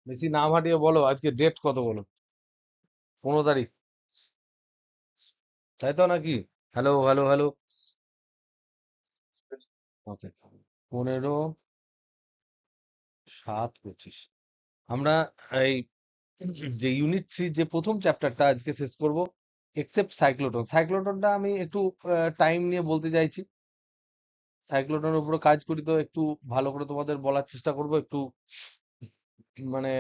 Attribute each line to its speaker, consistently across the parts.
Speaker 1: বেশি না ভাটিয়ে বলো আজকে ডেট কত বলো? 15 তারিখ, তাই তো নাকি? Hello hello hello. ওকে, 15/7/25 আমরা এই যে ইউনিট 3 যে প্রথম চ্যাপ্টারটা আজকে শেষ করব, এক্সেপ্ট সাইক্লোটন। সাইক্লোটনটা আমি একটু টাইম নিয়ে বলতে চাইছি। সাইক্লোটনের উপরে কাজ করি তো একটু ভালো করে তোমাদের বলার চেষ্টা করব, একটু মানে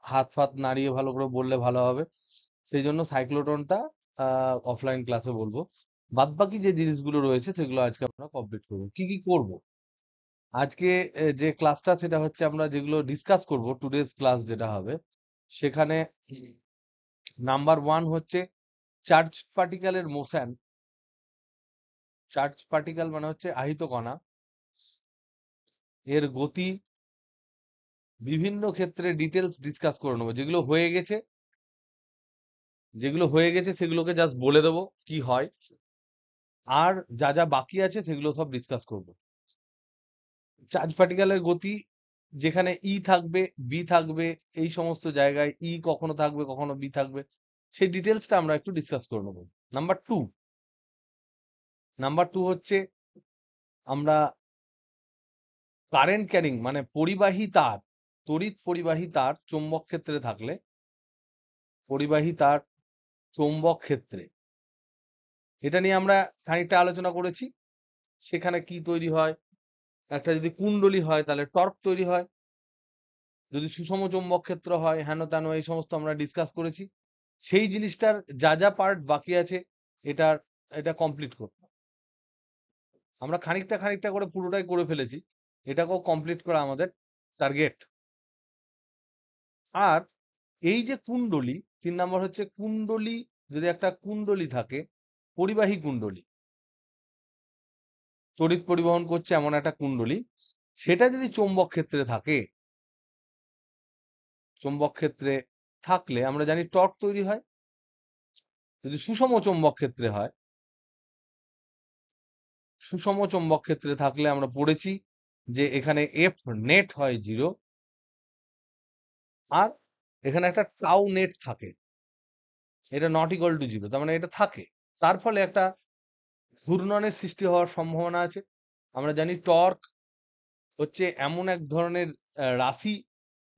Speaker 1: হাত ফাত নাড়িয়ে ভালো করে বললে ভালো হবে। সেই জন্য সাইক্লোটনটা অফলাইন ক্লাসে বলবো। বাদ বাকি যে জিনিসগুলো রয়েছে সেগুলো আজকে আমরা কমপ্লিট করবো। কি কি করব আজকে? যে ক্লাসটা সেটা হচ্ছে আমরা যেগুলো ডিসকাস করব, টুডেজ ক্লাস যেটা হবে সেখানে নাম্বার 1 হচ্ছে চার্জ পার্টিকেলের মোশন। চার্জ পার্টিকেল মানে হচ্ছে আহিত কণা, এর গতি, বিভিন্ন ক্ষেত্রে ডিটেলস ডিসকাস করে নেবো। যেগুলো হয়ে গেছে সেগুলোকে জাস্ট বলে দেবো কি হয়, আর যা যা বাকি আছে সেগুলো সব ডিসকাস করব। চার্জ পার্টিকেলের গতি, যেখানে ই থাকবে, বি থাকবে, এই সমস্ত জায়গায় ই কখনো থাকবে কখনো বি থাকবে, সেই ডিটেলসটা আমরা একটু ডিসকাস করে নেবো। নাম্বার 2 হচ্ছে আমরা কারেন্ট ক্যারিং মানে পরিবাহী তার, তড়িৎ পরিবাহী তার চৌম্বক ক্ষেত্রে থাকলে, পরিবাহী তার চৌম্বক ক্ষেত্রে, এটা নিয়ে আমরা খানিকটা আলোচনা করেছি। সেখানে কি তৈরি হয়, একটা যদি কুণ্ডলী হয় তাহলে টর্ক তৈরি হয়, যদি সুষম চৌম্বক ক্ষেত্র হয় হেন তেন, এই সমস্ত আমরা ডিসকাস করেছি। সেই জিনিসটার যা যা পার্ট বাকি আছে এটার এটা কমপ্লিট করতে আমরা খানিকটা খানিকটা করে পুরোটাই করে ফেলেছি। এটাকেও কমপ্লিট করা আমাদের টার্গেট। আর এই যে কুণ্ডলী, 3 নম্বর হচ্ছে কুণ্ডলী। যদি একটা কুণ্ডলী থাকে, পরিবাহী কুণ্ডলী, তড়িৎ পরিবহন করছে এমন একটা কুণ্ডলী, সেটা যদি চৌম্বক ক্ষেত্রে থাকে, চৌম্বক ক্ষেত্রে থাকলে আমরা জানি টর্ক তৈরি হয়। যদি সুষম চৌম্বক ক্ষেত্রে হয়, সুষম চৌম্বক ক্ষেত্রে থাকলে আমরা পড়েছি যে এখানে এফ নেট হয় 0, আর এখানে একটা টাউ নেট থাকে, এটা নট ইকুয়াল টু 0, তার মানে এটা থাকে। তার ফলে একটা ঘূর্ণনের সৃষ্টি হওয়ার সম্ভাবনা আছে। আমরা জানি টর্ক হচ্ছে এমন এক ধরনের রাশি,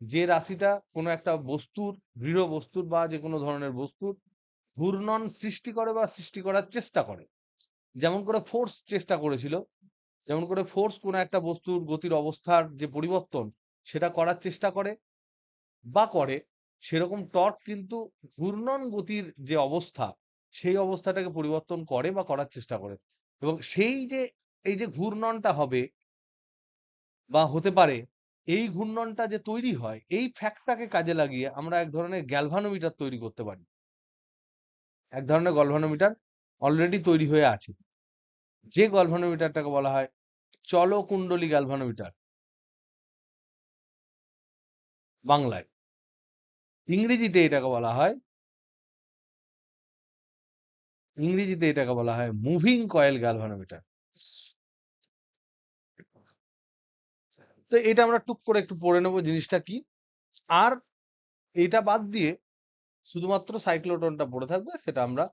Speaker 1: যে রাশিটা কোনো একটা বস্তুর, দৃঢ় বস্তুর বা যে কোনো ধরনের বস্তুর ঘূর্ণন সৃষ্টি করে বা সৃষ্টি করার চেষ্টা করে। যেমন করে ফোর্স চেষ্টা করেছিল, যেমন করে ফোর্স কোনো একটা বস্তুর গতির অবস্থার যে পরিবর্তন সেটা করার চেষ্টা করে বা করে, সেরকম টর্ক কিন্তু ঘূর্ণন গতির যে অবস্থা সেই অবস্থাটাকে পরিবর্তন করে বা করার চেষ্টা করে। এবং সেই যে এই যে ঘূর্ণনটা হবে বা হতে পারে, এই ঘূর্ণনটা যে তৈরি হয় এই ফ্যাক্টটাকে কাজে লাগিয়ে আমরা এক ধরনের গ্যালভানোমিটার তৈরি করতে পারি। এক ধরনের গ্যালভানোমিটার অলরেডি তৈরি হয়ে আছে, যে গ্যালভানোমিটারটাকে বলা হয় চলকুণ্ডলী গ্যালভানোমিটার বাংলায়। ইংরেজিতে এটাকে বলা হয়, মুভিং কয়েল গ্যালভানোমিটার। তো এটা আমরা টুক করে একটু পড়ে নেবো জিনিসটা কি। আর এটা বাদ দিয়ে শুধুমাত্র সাইক্লোটনটা পড়ে থাকবে, সেটা আমরা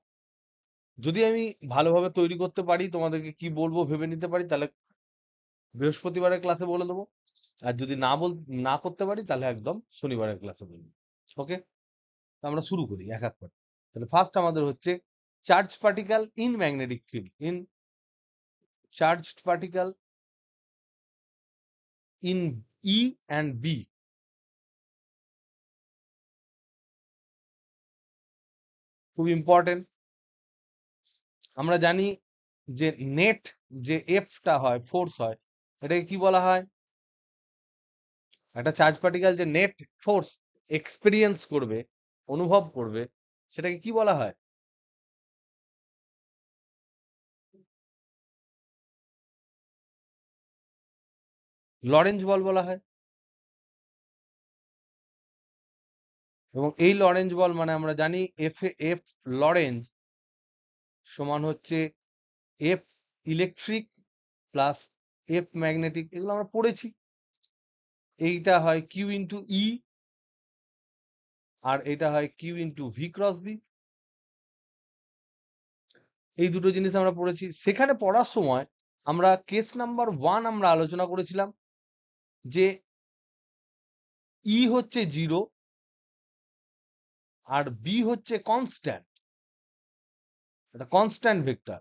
Speaker 1: যদি আমি ভালোভাবে তৈরি করতে পারি, তোমাদেরকে কি বলবো ভেবে নিতে পারি, তাহলে বৃহস্পতিবারের ক্লাসে বলে দেবো। আর যদি না করতে পারি তাহলে একদম শনিবারের ক্লাসে বলবো। ওকে, আমরা শুরু করি এক এক করে। তাহলে ফার্স্ট আমাদের হচ্ছে charge particle in magnetic field, in charged particle in E and B. খুব ইম্পর্টেন্ট। আমরা জানি যে নেট, যে এফটা হয়, ফোর্স হয়, এটাকে কি বলা হয়? একটা চার্জ পার্টিকেল যে নেট ফোর্স এক্সপেরিয়েন্স করবে, অনুভব করবে, সেটাকে কি বলা হয়? লরেঞ্জ বল বলা হয়। এবং এই লরেঞ্জ বল মানে আমরা জানি এফ লরেঞ্জ সমান হচ্ছে F electric plus F magnetic, এগুলো আমরা পড়েছি। এইটা হয় কিউ ইন্টু ই, আর এটা হয় Q into V cross B. এই দুটো জিনিস আমরা পড়েছি। সেখানে পড়ার সময় আমরা কেস নাম্বার 1 আমরা আলোচনা করেছিলাম যে ই হচ্ছে 0 আর বি হচ্ছে কনস্ট্যান্ট, এটা কনস্ট্যান্ট ভেক্টর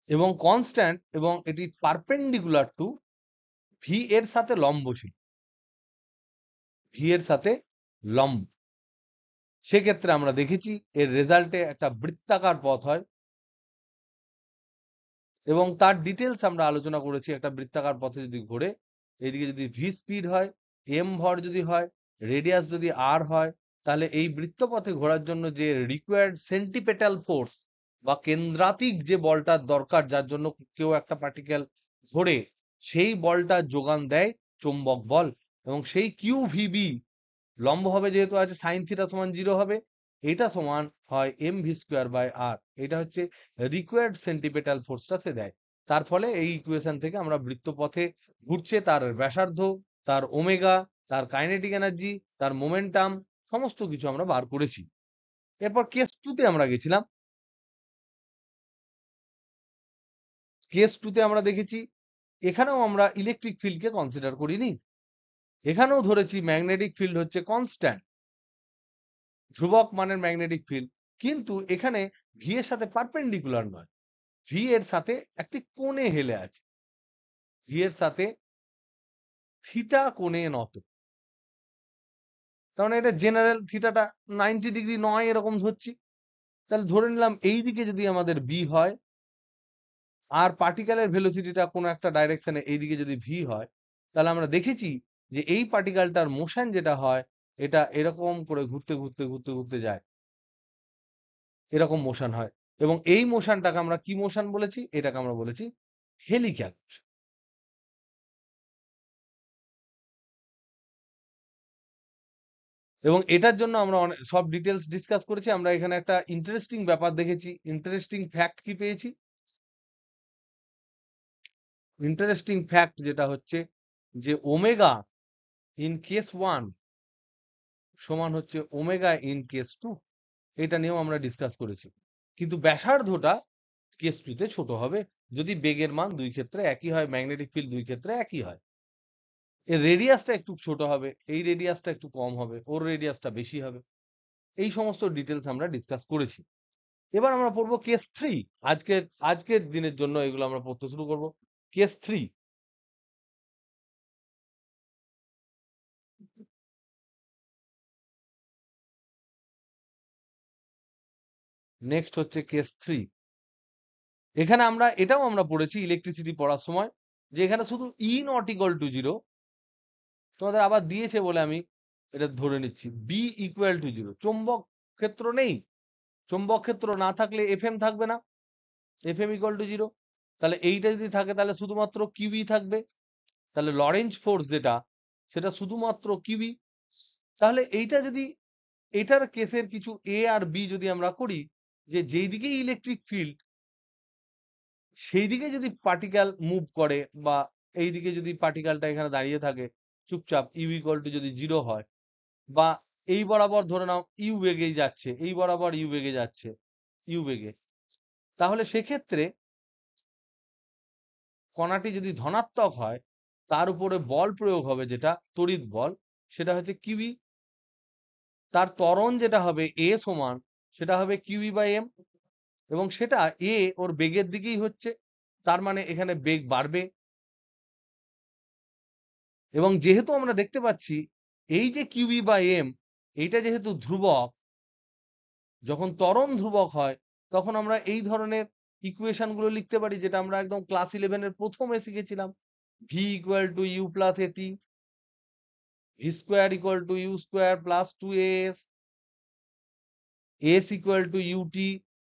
Speaker 1: এবং কনস্ট্যান্ট, এবং এটি পারপেন্ডিকুলার টু ভি এর সাথে লম্ব ছিল, ভি এর সাথে লম্ব। সেক্ষেত্রে আমরা দেখেছি এর রেজাল্টে একটা বৃত্তাকার পথ হয় এবং তার ডিটেলস আমরা আলোচনা করেছি। একটা বৃত্তাকার পথে যদি ঘোরে, এইদিকে যদি ভি স্পিড হয়, এম ভর যদি হয়, রেডিয়াস যদি আর হয়, তাহলে এই বৃত্তপথে ঘোরার জন্য যে রিকোয়ার্ড সেন্টিপেটাল ফোর্স বা কেন্দ্রাতিক যে বলটার দরকার, যার জন্য কেউ একটা পার্টিকেল ঘোরে, সেই বলটা যোগান দেয় চৌম্বক বল। এবং সেই কিউ ভিবি লম্ব হবে যেহেতু আছে, সাইন থিটা সমান 0 হবে, এটা সমান হয় এম ভি স্কোয়ার বাই আর। এটা হচ্ছে রিকোয়ার্ড সেন্টিপেটাল ফোর্সটা সে দেয়। তার ফলে এই ইকুয়েশন থেকে আমরা বৃত্তপথে ঘুরছে তার ব্যাসার্ধ, তার ওমেগা, তার কাইনেটিক এনার্জি, তার মোমেন্টাম, সমস্ত কিছু আমরা বার করেছি। এরপর কেস 2 তে আমরা গেছিলাম। কেস 2 তে আমরা দেখেছি এখানেও আমরা ইলেকট্রিক ফিল্ডকে কনসিডার করিনি। এখানেও ধরেছি ম্যাগনেটিক ফিল্ড হচ্ছে কনস্ট্যান্ট, ধ্রুবক মানের ম্যাগনেটিক ফিল্ড, কিন্তু এখানে ভি এর সাথে পারপেন্ডিকুলার নয়, ভি এর সাথে একটি কোণে হেলে আছে, ভি এর সাথে থিটা কোণে নত। তার মানে এটা জেনারেল থিটাটা 90 ডিগ্রি নয় এরকম ধরছি। তাহলে ধরে নিলাম এই দিকে যদি আমাদের বি হয় আর পার্টিকেলের ভেলোসিটিটা কোনো একটা ডাইরেকশনে এইদিকে যদি ভি হয়, তাহলে আমরা দেখেছি যে এই পার্টিকেলটার মোশন যেটা হয়, এটা এরকম করে ঘুরতে ঘুরতে ঘুরতে ঘুরতে যায়, এরকম মোশন হয়। এবং এই মোশনটাকে আমরা কি মোশন বলেছি? এটাকে আমরা বলেছি হেলিক্যাল। এবং এটার জন্য আমরা সব ডিটেলস ডিসকাস করেছি। আমরা এখানে একটা ইন্টারেস্টিং ব্যাপার দেখেছি, ইন্টারেস্টিং ফ্যাক্ট কি পেয়েছি? ইন্টারেস্টিং ফ্যাক্ট যেটা হচ্ছে যে ওমেগা ইন কেস 1 সমান হচ্ছে ওমেগা ইন কেস 2, এটা নিয়েও আমরা ডিসকাস করেছি। কিন্তু ব্যাসার্ধটা কেস 2 তে ছোট হবে যদি বেগের মান দুই ক্ষেত্রে একই হয়, ম্যাগনেটিক ফিল্ড দুই ক্ষেত্রে একই হয়। এর রেডিয়াসটা একটু ছোট হবে, এই রেডিয়াসটা একটু কম হবে, ওর রেডিয়াসটা বেশি হবে। এই সমস্ত ডিটেলস আমরা ডিসকাস করেছি। এবার আমরা পড়বো কেস 3। আজকের দিনের জন্য এগুলো আমরা পড়তে শুরু করব। কেস 3, নেক্সট হচ্ছে কেস 3। এখানে আমরা এটাও আমরা পড়েছি ইলেকট্রিসিটি পড়ার সময়, যে এখানে শুধু ই নট ইকুয়াল টু 0, তোমাদের আবার দিয়েছে বলে আমি এটা ধরে নিচ্ছি, বি ইকুয়াল টু 0, চৌম্বক ক্ষেত্র নেই। চৌম্বক ক্ষেত্র না থাকলে এফএম থাকবে না, এফএম ইকুয়াল টু 0। তাহলে এইটা যদি থাকে তাহলে শুধুমাত্র কিউই থাকবে। তাহলে লরেঞ্জ ফোর্স যেটা, সেটা শুধুমাত্র কিউই। তাহলে এইটা যদি, এটার কেসের কিছু এ আর বি যদি আমরা করি, যে যেই দিকে ইলেকট্রিক ফিল্ড সেই দিকে যদি পার্টিকেল মুভ করে, বা এই দিকে যদি পার্টিকেলটা এখানে দাঁড়িয়ে থাকে চুপচাপ, ইউ ইকুয়াল টু যদি 0 হয়, বা এই বরাবর ধরে নাও ইউ বেগেই যাচ্ছে, এই বরাবর ইউ বেগে যাচ্ছে, ইউ বেগে, তাহলে সেক্ষেত্রে কণাটি যদি ধনাত্মক হয়, তার উপরে বল প্রয়োগ হবে যেটা তড়িৎ বল, সেটা হচ্ছে কিউই। তার ত্বরণ যেটা হবে এ সমান, সেটা হবে কিউই বাই এম, এবং সেটা এ ওর বেগের দিকেই হচ্ছে, তার মানে এখানে বেগ বাড়বে। এবং যেহেতু আমরা দেখতে পাচ্ছি এই যে কিউই বাই এম, এইটা যেহেতু ধ্রুবক, যখন ত্বরণ ধ্রুবক হয় তখন আমরা এই ধরনের ইকুয়েশন গুলো লিখতে পারি, যেটা আমরা একদম ক্লাস 11-এর প্রথমে শিখেছিলাম। V equal to u plus a t, v square equal to u square plus 2as, s equal to u t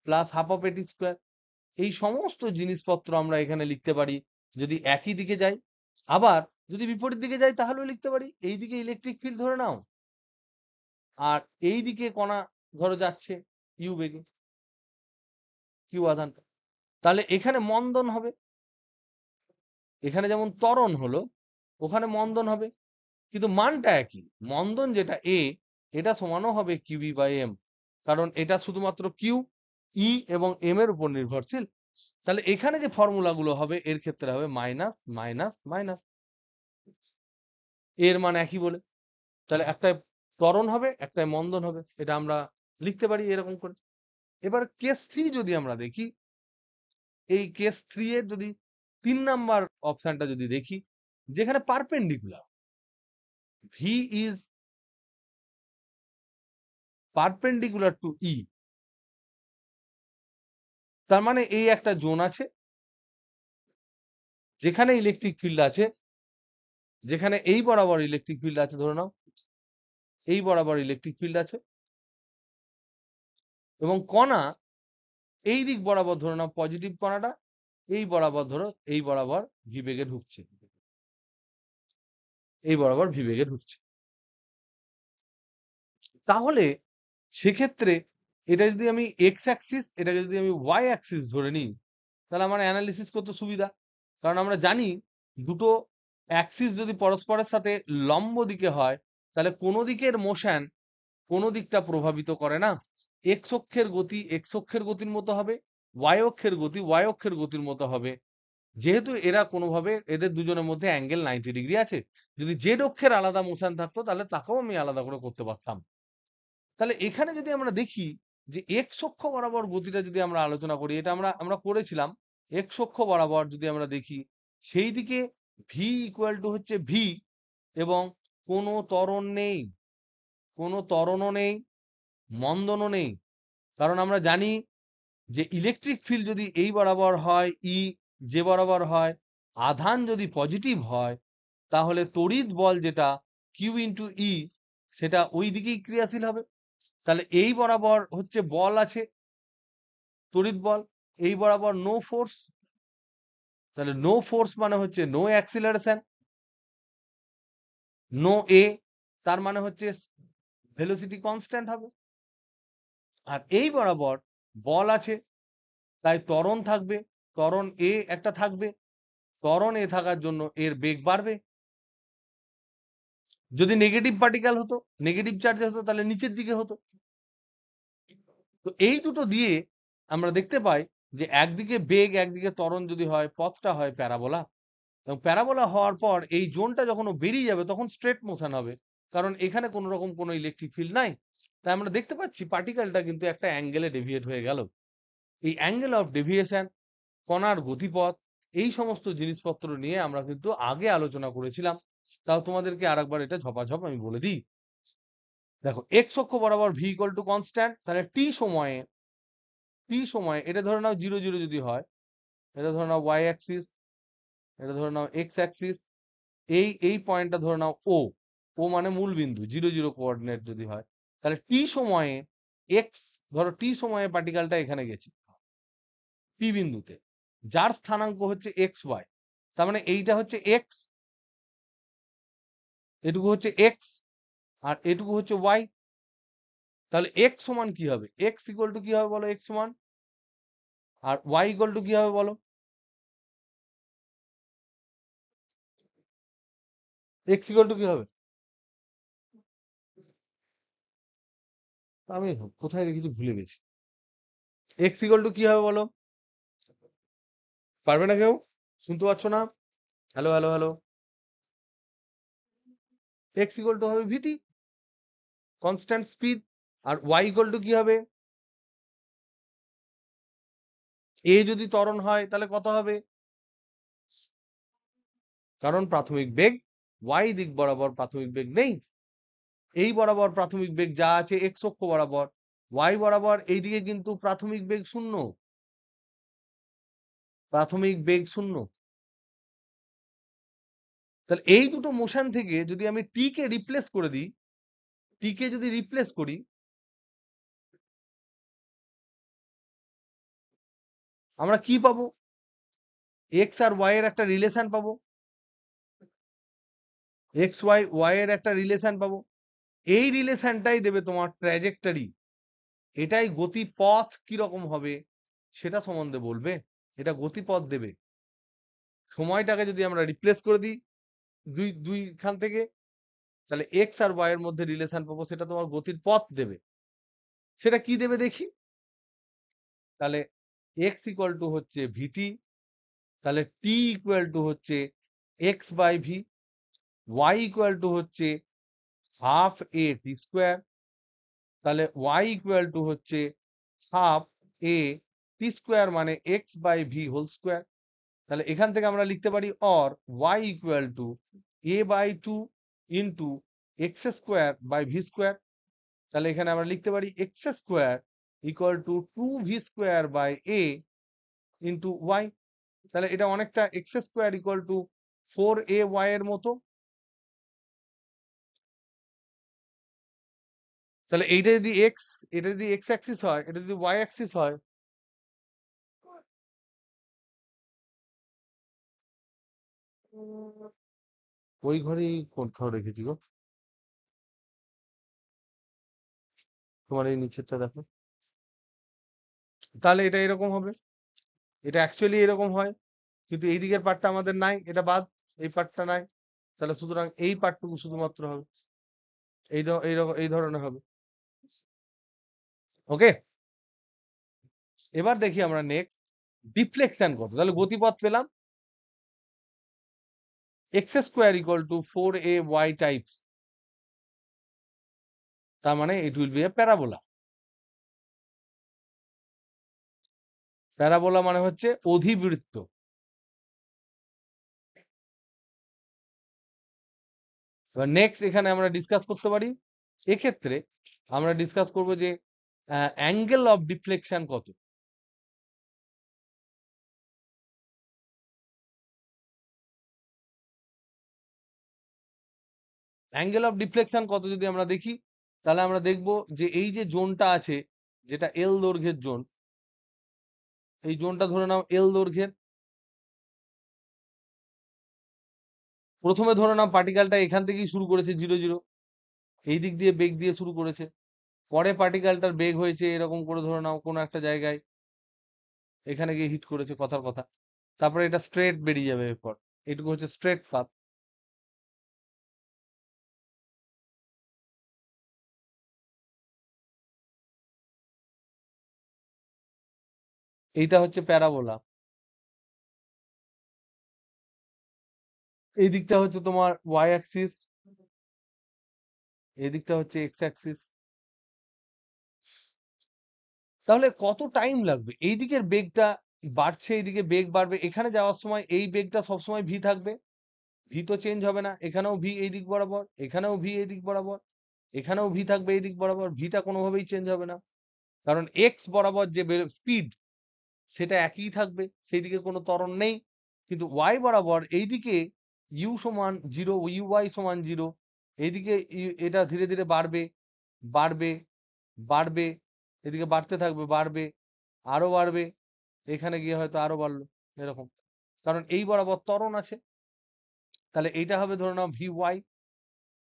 Speaker 1: plus half of a t square. এই সমস্ত জিনিসপত্র আমরা এখানে লিখতে পারি যদি একই দিকে যাই। আবার যদি বিপরীত দিকে যাই তাহলেও লিখতে পারি। এই দিকে ইলেকট্রিক ফিল্ড ধরে নাও, আর এই দিকে কণা ধরো যাচ্ছে ইউ বেগে, কিউ আধানটা, তাহলে এখানে মন্দন হবে। এখানে যেমন ত্বরণ হলো, ওখানে মন্দন হবে। কিন্তু মানটা একই। মন্দন যেটা এ, এটা সমানও হবে কিউবি বাই এম, কারণ এটা শুধুমাত্র কিউ, ই এবং এম এর উপর নির্ভরশীল। তাহলে এখানে যে ফর্মুলাগুলো হবে এর ক্ষেত্রে হবে মাইনাস মাইনাস মাইনাস, এর মান একই বলে। তাহলে একটায় ত্বরণ হবে, একটায় মন্দন হবে, এটা আমরা লিখতে পারি এরকম করে। এবার কেস 3 যদি আমরা দেখি, এই কেস 3 এর যদি 3 নাম্বার অপশনটা যদি দেখি, যেখানে perpendicular, v is perpendicular to E, তার মানে এই একটা জোন আছে যেখানে ইলেকট্রিক ফিল্ড আছে, যেখানে এই বরাবর ইলেকট্রিক ফিল্ড আছে, ধরে নাও এই বরাবর ইলেকট্রিক ফিল্ড আছে, এবং কণা এই দিক বরাবর, ধরে নাও পজিটিভ কণাটা এই বরাবর, ধরো এই বরাবর ভি বেগে ঢুকছে, এই বরাবর ভি বেগে ঢুকছে। তাহলে সেক্ষেত্রে এটা যদি আমি এক্স অ্যাক্সিস, এটাকে যদি আমি ওয়াই অ্যাক্সিস ধরে নিই, তাহলে আমার অ্যানালিসিস করতে সুবিধা। কারণ আমরা জানি দুটো অ্যাক্সিস যদি পরস্পরের সাথে লম্ব দিকে হয়, তাহলে কোনো দিকের মোশন কোনো দিকটা প্রভাবিত করে না। এক্স অক্ষের গতি এক্স অক্ষের গতির মতো হবে, ওয়াই অক্ষের গতি ওয়াই অক্ষের গতির মতো হবে। যেহেতু এরা কোনোভাবে, এদের দুজনের মধ্যে অ্যাঙ্গেল 90 ডিগ্রি আছে, যদি জেড অক্ষের আলাদা মোশন থাকতো তাহলে তাকেও আমি আলাদা করে করতে পারতাম। তাহলে এখানে যদি আমরা দেখি যে এক্স অক্ষ বরাবর গতিটা যদি আমরা আলোচনা করি, এটা আমরা আমরা করেছিলাম, এক্স অক্ষ বরাবর যদি আমরা দেখি, সেই দিকে ভি ইকুয়াল টু হচ্ছে ভি, এবং কোনো ত্বরণ নেই, কোনো ত্বরণও নেই, মন্দনও নেই। কারণ আমরা জানি যে ইলেকট্রিক ফিল্ড যদি এই বরাবর হয়, ই যে বরাবর হয়, আধান যদি পজিটিভ হয়, তাহলে তড়িৎ বল যেটা কিউ ইন্টু ই, সেটা ওই দিকেই ক্রিয়াশীল হবে। তাহলে এই বরাবর হচ্ছে বল আছে, তড়িৎ বল, এই বরাবর নো ফোর্স, তাহলে নো ফোর্স মানে হচ্ছে নো অ্যাক্সিলারেশন, নো এ, তার মানে হচ্ছে ভেলোসিটি কনস্ট্যান্ট হবে। আর এই বরাবর বল আছে, তাই ত্বরণ থাকবে, ত্বরণ এ একটা থাকবে, ত্বরণ এ থাকার জন্য এর বেগ বাড়বে। যদি নেগেটিভ পার্টিকেল হতো, নেগেটিভ চার্জ হতো, তাহলে নিচের দিকে হতো। তো এই দুটো দিয়ে আমরা দেখতে পাই যে একদিকে বেগ একদিকে ত্বরণ যদি হয়, পথটা হয় প্যারাবোলা, এবং প্যারাবোলা হওয়ার পর এই জোনটা যখন ও বেরিয়ে যাবে তখন স্ট্রেট মোশন হবে, কারণ এখানে কোনো রকম কোনো ইলেকট্রিক ফিল্ড নাই। তাই আমরা দেখতে পাচ্ছি পার্টিকেলটা কিন্তু একটা অ্যাঙ্গেলে ডেভিয়েট হয়ে গেল। এই অ্যাঙ্গেল অফ ডেভিয়েশন, কণার গতিপথ, এই সমস্ত জিনিসপত্র নিয়ে আমরা কিন্তু আগে আলোচনা করেছিলাম। তাও তোমাদেরকে আরেকবার এটা ঝপাঝপ আমি বলে দিই। দেখো, এক্স অক্ষ বরাবর ভি ইকুয়াল টু কনস্ট্যান্ট, তাহলে টি সময়ে এটা ধরে নাও 0 0 যদি হয়, এটা ধরে নাও ওয়াই অ্যাক্সিস, এটা ধরে নাও এক্স অ্যাক্সিস, এই পয়েন্টটা ধরে নাও ও, ও মানে মূল বিন্দু, 0 0 কোঅর্ডিনেট যদি হয়, তাহলে টি সময়ে এক্স, ধরো টি সময়ে পার্টিকেলটা এখানে গেছে পি বিন্দুতে, যার স্থানাঙ্ক হচ্ছে এক্স ওয়াই, তার মানে এইটা হচ্ছে এক্স, এটুকু হচ্ছে এক্স, আর এটুকু হচ্ছে ওয়াই। তাহলে এক্স সমান কি হবে, এক্স ইকুয়াল টু কি হবে বলো, এক্স সমান, আর ওয়াই ইকুয়াল টু কি হবে বলো, এক্স ইকুয়াল টু কি হবে, আমি কোথায় রেখেছি ভুলে গেছি, এক্স ইকুয়াল টু কি হবে বলো, পারবে না কেউ, শুনতে পাচ্ছ না, hello hello hello, x equal to হবে ভিটি, কনস্ট্যান্ট স্পিড। আর ওয়াই ইকুয়াল টু কি হবে, এ যদি ত্বরণ হয় তাহলে কত হবে, কারণ প্রাথমিক বেগ ওয়াই দিক বরাবর প্রাথমিক বেগ নেই, এই বরাবর প্রাথমিক বেগ যা আছে এক্স অক্ষ বরাবর, ওয়াই বরাবর এইদিকে কিন্তু প্রাথমিক বেগ শূন্য, প্রাথমিক বেগ শূন্য। তাহলে এই দুটো মোশন থেকে যদি আমি টি কে রিপ্লেস করে দিই, টি কে যদি রিপ্লেস করি, আমরা কি পাবো, এক্স আর ওয়াই এর একটা রিলেশন পাবো, এক্স ওয়াই ওয়াই এর একটা রিলেশন পাবো, এই রিলেশনটাই দেবে তোমার ট্র্যাজেক্টরি, এটাই গতিপথ কিরকম হবে সেটা সম্বন্ধে বলবে, এটা গতিপথ দেবে। সময়টাকে যদি আমরা রিপ্লেস করে দিই দুই দুইখান থেকে, তাহলে এক্স আর ওয়াই এর মধ্যে রিলেশন পাবো, সেটা তোমার গতির পথ দেবে। সেটা কি দেবে দেখি। তাহলে এক্স ইকুয়াল টু হচ্ছে ভিটি, তাহলে টি ইকুয়াল টু হচ্ছে X by V, Y equal to হচ্ছে হাফ এ টি স্কোয়ার, তাহলে ওয়াই ইকুয়াল টু হচ্ছে হাফ এ টি স্কোয়ার মানে X by V whole square. তাহলে এখান থেকে আমরা লিখতে পারি or Y equal to A by two into X square by V square. তাহলে এখানে আমরা লিখতে পারি X square equal to two V square by A into Y. তাহলে এটা অনেকটা x square equal two 4ay এর মতো। তাহলে এইটা যদি এক্স, এটা যদি এক্স অ্যাক্সিস হয়, এটা যদি ওয়াই অ্যাক্সিস হয়, ওই ঘরেই কোথাও রেখেছি গো, তোমার এই নিচেরটা দেখো। তাহলে এটা এরকম হবে, এটা অ্যাকচুয়ালি এরকম হয়, কিন্তু এই দিকের পার্টটা আমাদের নাই, এটা বাদ, এই পার্টটা নাই। তাহলে সুতরাং এই পার্টটুকু শুধুমাত্র হবে, এই ধরনের হবে। ওকে, এবার দেখি আমরা নেক্সট ডিফ্লেকশন কত। তাহলে গতিপথ পেলাম x square equal two 4ay types, তার মানে it will B A parabola. Parabola মানে হচ্ছে অধিবৃত্ত। এবার নেক্সট এখানে আমরা ডিসকাস করতে পারি, এক্ষেত্রে আমরা ডিসকাস করব যে অ্যাঙ্গেল অফ ডিফ্লেকশন কত। অ্যাঙ্গেল অফ ডিফ্লেকশন কত যদি আমরা দেখি, তাহলে আমরা দেখব যে এই যে জোনটা আছে, যেটা এল দৈর্ঘ্যের জোন, এই জোনটা ধরে নাও এল দৈর্ঘ্যের। প্রথমে ধরে নাও পার্টিকেলটা এখান থেকেই শুরু করেছে 0 0, এই দিক দিয়ে বেগ দিয়ে শুরু করেছে, পরে পার্টিকেলটার বেগ হয়েছে এরকম করে ধরে নাও কোনো একটা জায়গায় এখানে গিয়ে হিট করেছে, কথার কথা। তারপরে এটা স্ট্রেট বেরিয়ে যাবে, এরপর এইটুকু হচ্ছে স্ট্রেট পাথ। এইটা হচ্ছে প্যারাবোলা। এই দিকটা হচ্ছে তোমার ওয়াই অ্যাক্সিস, এই দিকটা হচ্ছে এক্স অ্যাক্সিস। তাহলে কত টাইম লাগবে, এই দিকের বেগটা বাড়ছে, এইদিকে বেগ বাড়বে, এখানে যাওয়ার সময় এই বেগটা সবসময় ভি থাকবে, ভি তো চেঞ্জ হবে না, এখানেও ভি এই দিক বরাবর, এখানেও ভি এই দিক বরাবর, এখানেও ভি থাকবে এই দিক বরাবর, ভিটা কোনোভাবেই চেঞ্জ হবে না, কারণ এক্স বরাবর যে স্পিড সেটা একই থাকবে, সেই দিকে কোনো ত্বরণ নেই। কিন্তু ওয়াই বরাবর এইদিকে ইউ সমান 0, ইউ ওয়াই সমান 0, এইদিকে এটা ধীরে ধীরে বাড়বে, বাড়বে, বাড়বে, এদিকে বাড়তে থাকবে, বাড়বে, আরো বাড়বে, এখানে গিয়ে হয়তো আরো বাড়লো, এরকম, কারণ এই বরাবর ত্বরণ আছে। তাহলে এইটা হবে ধরে নাও ভি ওয়াই।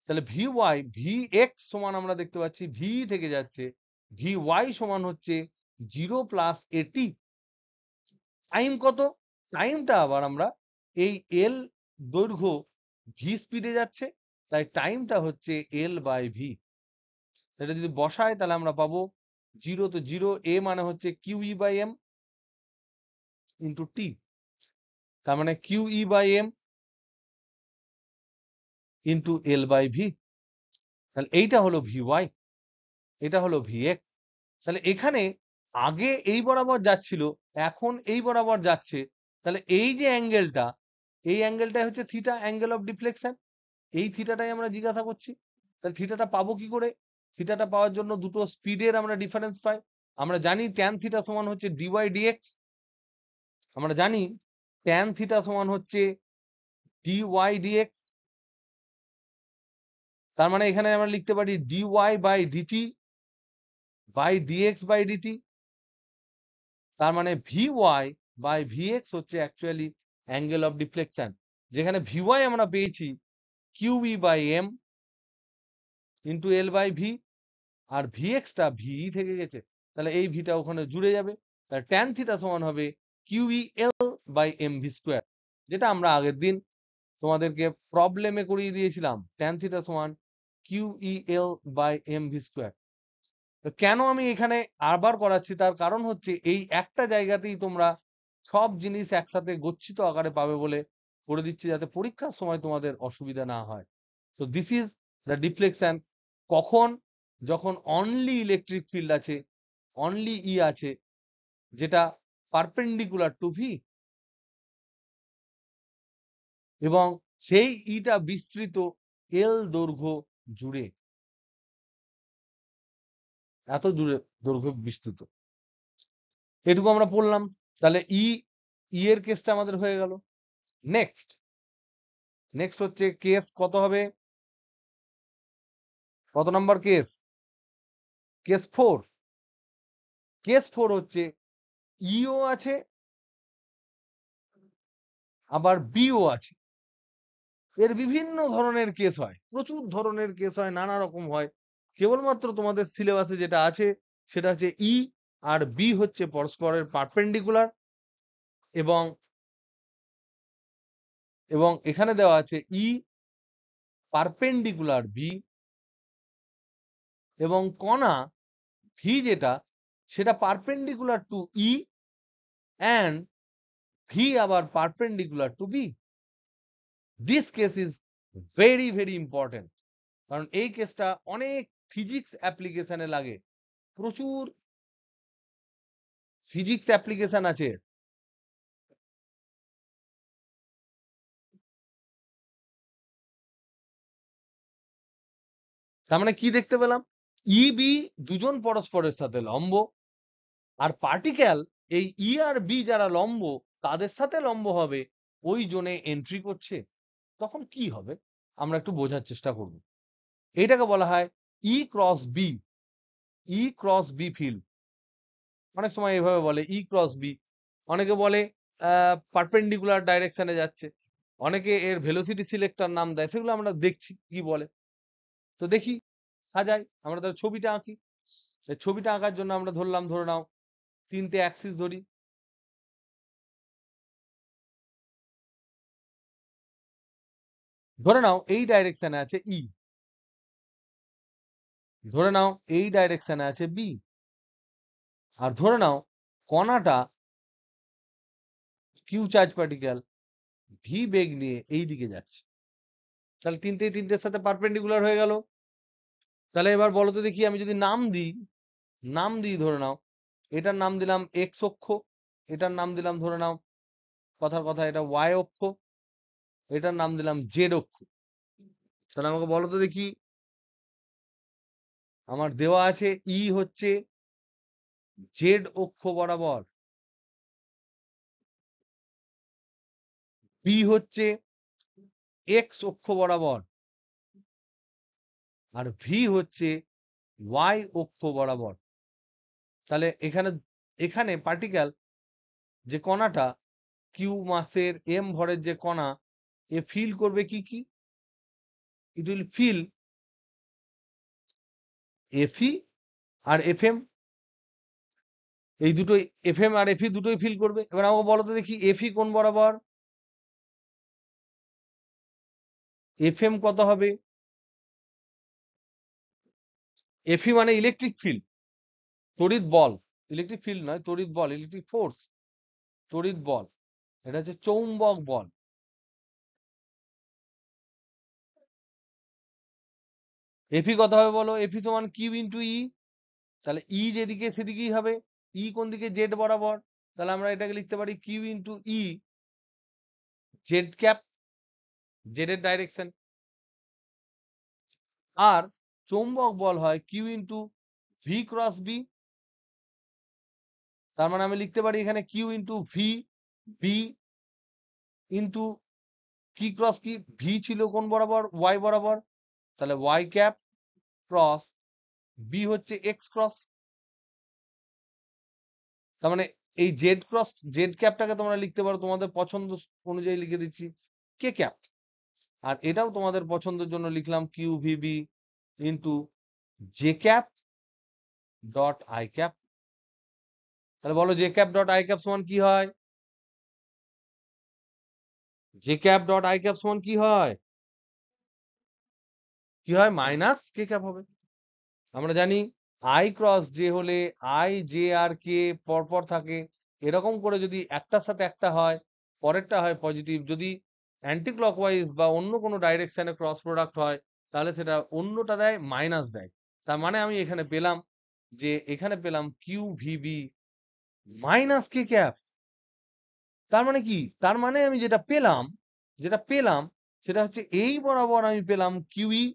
Speaker 1: তাহলে ভি ওয়াই, ভি এক্স সমান আমরা দেখতে পাচ্ছি ভি থেকে যাচ্ছে, ভি ওয়াই সমান হচ্ছে 0 প্লাস এটি। টাইম কত, টাইমটা আবার আমরা এই এল দৈর্ঘ্য ভি স্পিডে যাচ্ছে, তাই টাইমটা হচ্ছে এল বাই ভি। এটা যদি বসায় তাহলে আমরা পাবো 0 তো 0, এ মানে হচ্ছে q E by M into t, তার মানে q E by M into L by v. তাহলে এইটা হলো ভি ওয়াই, এটা হলো ভি এক্স। তাহলে এখানে আগে এই বরাবর যাচ্ছিল, এখন এই বরাবর যাচ্ছে, তাহলে এই যে অ্যাঙ্গেলটা, এই অ্যাঙ্গেলটাই হচ্ছে থিটা, অ্যাঙ্গেল অফ ডিফ্লেকশন। এই থিটাটাই আমরা জিজ্ঞাসা করছি। তাহলে থিটাটা পাবো কি করে? থিটাটা পাওয়ার জন্য দুটো স্পিডের আমরা ডিফারেন্স পাই। আমরা জানি ট্যান থিটা সমান হচ্ছে ডিওয়াই ডিএক্স, আমরা জানি ট্যান থিটা সমান হচ্ছে ডিওয়াই ডিএক্স। তার মানে এখানে আমরা লিখতে পারি D Y by D T by D X by D T. তার মানে V Y by V X হচ্ছে অ্যাকচুয়ালি অ্যাঙ্গেল অফ ডিফ্লেকশন, যেখানে ভি ওয়াই আমরা পেয়েছি Q E by M into L by V, আর ভি এক্সটা ভি থেকে গেছে, তাহলে এই ভিটা ওখানে জুড়ে যাবে। তাহলে ট্যান থিটা সমান হবে Q E L by M V square, যেটা আমরা আগের দিন তোমাদেরকে প্রবলেমে করিয়ে দিয়েছিলাম। ট্যান থিটা সমান QEL/mv²। তো কেন আমি এখানে আবার করাচ্ছি, তার কারণ হচ্ছে এই একটা জায়গাতেই তোমরা সব জিনিস একসাথে গচ্ছিত আকারে পাবে বলে করে দিচ্ছি, যাতে পরীক্ষার সময় তোমাদের অসুবিধা না হয়। তো দিস ইজ দ্য ডিফ্লেকশন। কখন? যখন অনলি ইলেকট্রিক ফিল্ড আছে, অনলি ই আছে, যেটা পারপেন্ডিকুলার টু ভি, এবং সেই ইটা বিস্তৃত এল দৈর্ঘ্য জুড়ে, এত দূরে দৈর্ঘ্য বিস্তৃত। এটুকু আমরা পড়লাম। তাহলে ই এর কেসটা আমাদের হয়ে গেল। নেক্সট হচ্ছে কেস কত হবে? কত নাম্বার কেস? কেস 4। কেস 4 হচ্ছে ইও আছে আবার বিও আছে। এর বিভিন্ন ধরনের কেস হয়, প্রচুর ধরনের কেস হয়, নানা রকম হয়। কেবলমাত্র তোমাদের সিলেবাসে যেটা আছে সেটা হচ্ছে ই আর বি হচ্ছে পরস্পরের পারপেন্ডিকুলার, এবং এখানে দেওয়া আছে ই পারপেন্ডিকুলার বি, এবং কণা ভি যেটা, সেটা perpendicular to E and v আবার perpendicular to B. This case is very very important, কারণ এই কেসটা অনেক ফিজিক্স অ্যাপ্লিকেশনে লাগে, প্রচুর ফিজিক্স অ্যাপ্লিকেশন আছে। তার মানে কি দেখতে পেলাম? ই বি দুজন পরস্পরের সাথে লম্ব, আর পার্টিকেল এই ই আর বি যারা লম্ব তাদের সাথে লম্ব হবে, ওই জোনে এন্ট্রি করছে। তখন কি হবে আমরা একটু বোঝার চেষ্টা করব। এটাকে বলা হয় E cross B, E cross B field. অনেক সময় এইভাবে বলে ই ক্রস বি, অনেকে বলে পারপেন্ডিকুলার ডাইরেকশনে যাচ্ছে, অনেকে এর ভেলোসিটি সিলেক্টর নাম দেয়, সেগুলো আমরা দেখছি কি বলে। তো দেখি, সাজাই, আমরা তার ছবিটা আঁকি। ছবিটা আঁকার জন্য আমরা ধরলাম, ধরে নাও 3টে অ্যাক্সিস ধরি। ধরে নাও এই ডাইরেকশনে আছে ই, ধরে নাও এই ডাইরেকশনে আছে বি, আর ধরে নাও কণাটা কিউ চার্জ পার্টিকেল ভি বেগ নিয়ে এই দিকে যাচ্ছে। তাহলে তিনটের সাথে পারপেন্ডিকুলার হয়ে গেল। তাহলে এবার বলো তো দেখি, আমি যদি নাম দিই, ধরে নাও এটার নাম দিলাম এক্স অক্ষ, এটার নাম দিলাম, ধরে নাও কথার কথা, এটা ওয়াই অক্ষ, এটার নাম দিলাম জেড অক্ষ। তাহলে আমাকে বলো তো দেখি, আমার দেওয়া আছে ই হচ্ছে জেড অক্ষ বরাবর, বি হচ্ছে এক্স অক্ষ বরাবর, আর ভি হচ্ছে ওয়াই অক্ষ বরাবর। তাহলে এখানে পার্টিকেল যে কণাটা কিউ মাসের এম ভরের যে কণা, এ ফিল করবে কি কি? ইট উইল ফিল এফই আর এফএম, এই দুটোই, এফএম আর এফই দুটোই ফিল করবে। এবার আমাকে বলো তো দেখি এফই কোন বরাবর? এফএম কত হবে? এফই মানে ইলেকট্রিক ফিল্ড, তড়িৎ বল, ইলেকট্রিক ফিল্ড নয়, তড়িৎ বল, ইলেকট্রিক ফোর্স, তড়িৎ বল, এটা হচ্ছে চৌম্বক বল। এফি কত হবে বলো? এফি সমান কিউ ইন্টু ই। তাহলে ই যেদিকে সেদিকেই হবে, ই কোন দিকে? জেড বরাবর। তাহলে আমরা এটাকে লিখতে পারি Q into E Z cap, Z এর ডাইরেকশন। আর চৌম্বক বল হয় Q into V cross B. তার মানে আমি লিখতে পারি এখানে Q into V, B into কি ক্রস কি, ভি ছিল কোন বরাবর? ওয়াই বরাবর, তাহলে ওয়াই ক্যাপ ক্রস বি হচ্ছে এক্স ক্রস। তার মানে এই জেড ক্রস জেড ক্যাপটাকে তোমরা লিখতে পারো তোমাদের পছন্দ অনুযায়ী, লিখে দিচ্ছি কে ক্যাপ। আর এটাও তোমাদের পছন্দের জন্য লিখলাম Q V B into J cap dot I cap. তাহলে বলো J cap dot I cap সমান কি হয়? J cap dot I cap সমান কি হয়? কি হয়, মাইনাস কে ক্যাপ হবে। আমরা জানি আই ক্রস জে হলে আই জে আর কে পরপর থাকে, এরকম করে যদি একটার সাথে একটা হয়, পরেরটা হয় পজিটিভ, যদি অ্যান্টি ক্লকওয়াইজ বা অন্য কোনো ডাইরেকশনে ক্রস প্রোডাক্ট হয়, তাহলে সেটা অন্যটা দেয় মাইনাস দেয়। তার মানে আমি এখানে পেলাম যে এখানে পেলাম কিউ ভিবি মাইনাস কে ক্যাপ। তার মানে কি, তার মানে আমি যেটা পেলাম সেটা হচ্ছে এই বরাবর আমি পেলাম কিউই,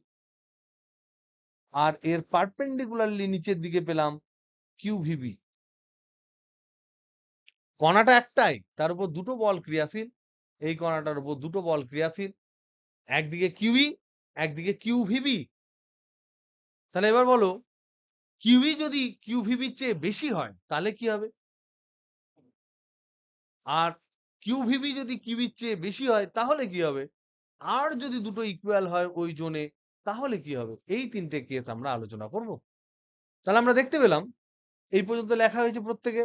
Speaker 1: আর এর পারপেন্ডিকুলারলি নিচের দিকে পেলাম কিউ ভিবি। কণাটা একটাই, তার উপর দুটো বল ক্রিয়াশীল, এই কণাটার উপর দুটো বল ক্রিয়াশীল, একদিকে কিউই একদিকে কিউ ভিবি। তাহলে এবার বলো, কিউই যদি কিউ ভিবির চেয়ে বেশি হয় তাহলে কি হবে, আর কিউ ভিবি যদি কিউইর চেয়ে বেশি হয় তাহলে কি হবে, আর যদি দুটো ইকুয়াল হয় ওই জোনে তাহলে কি হবে, এই তিনটে কেস আমরা আলোচনা করব। তাহলে আমরা দেখতে পেলাম এই পর্যন্ত লেখা হয়েছে প্রত্যেকে,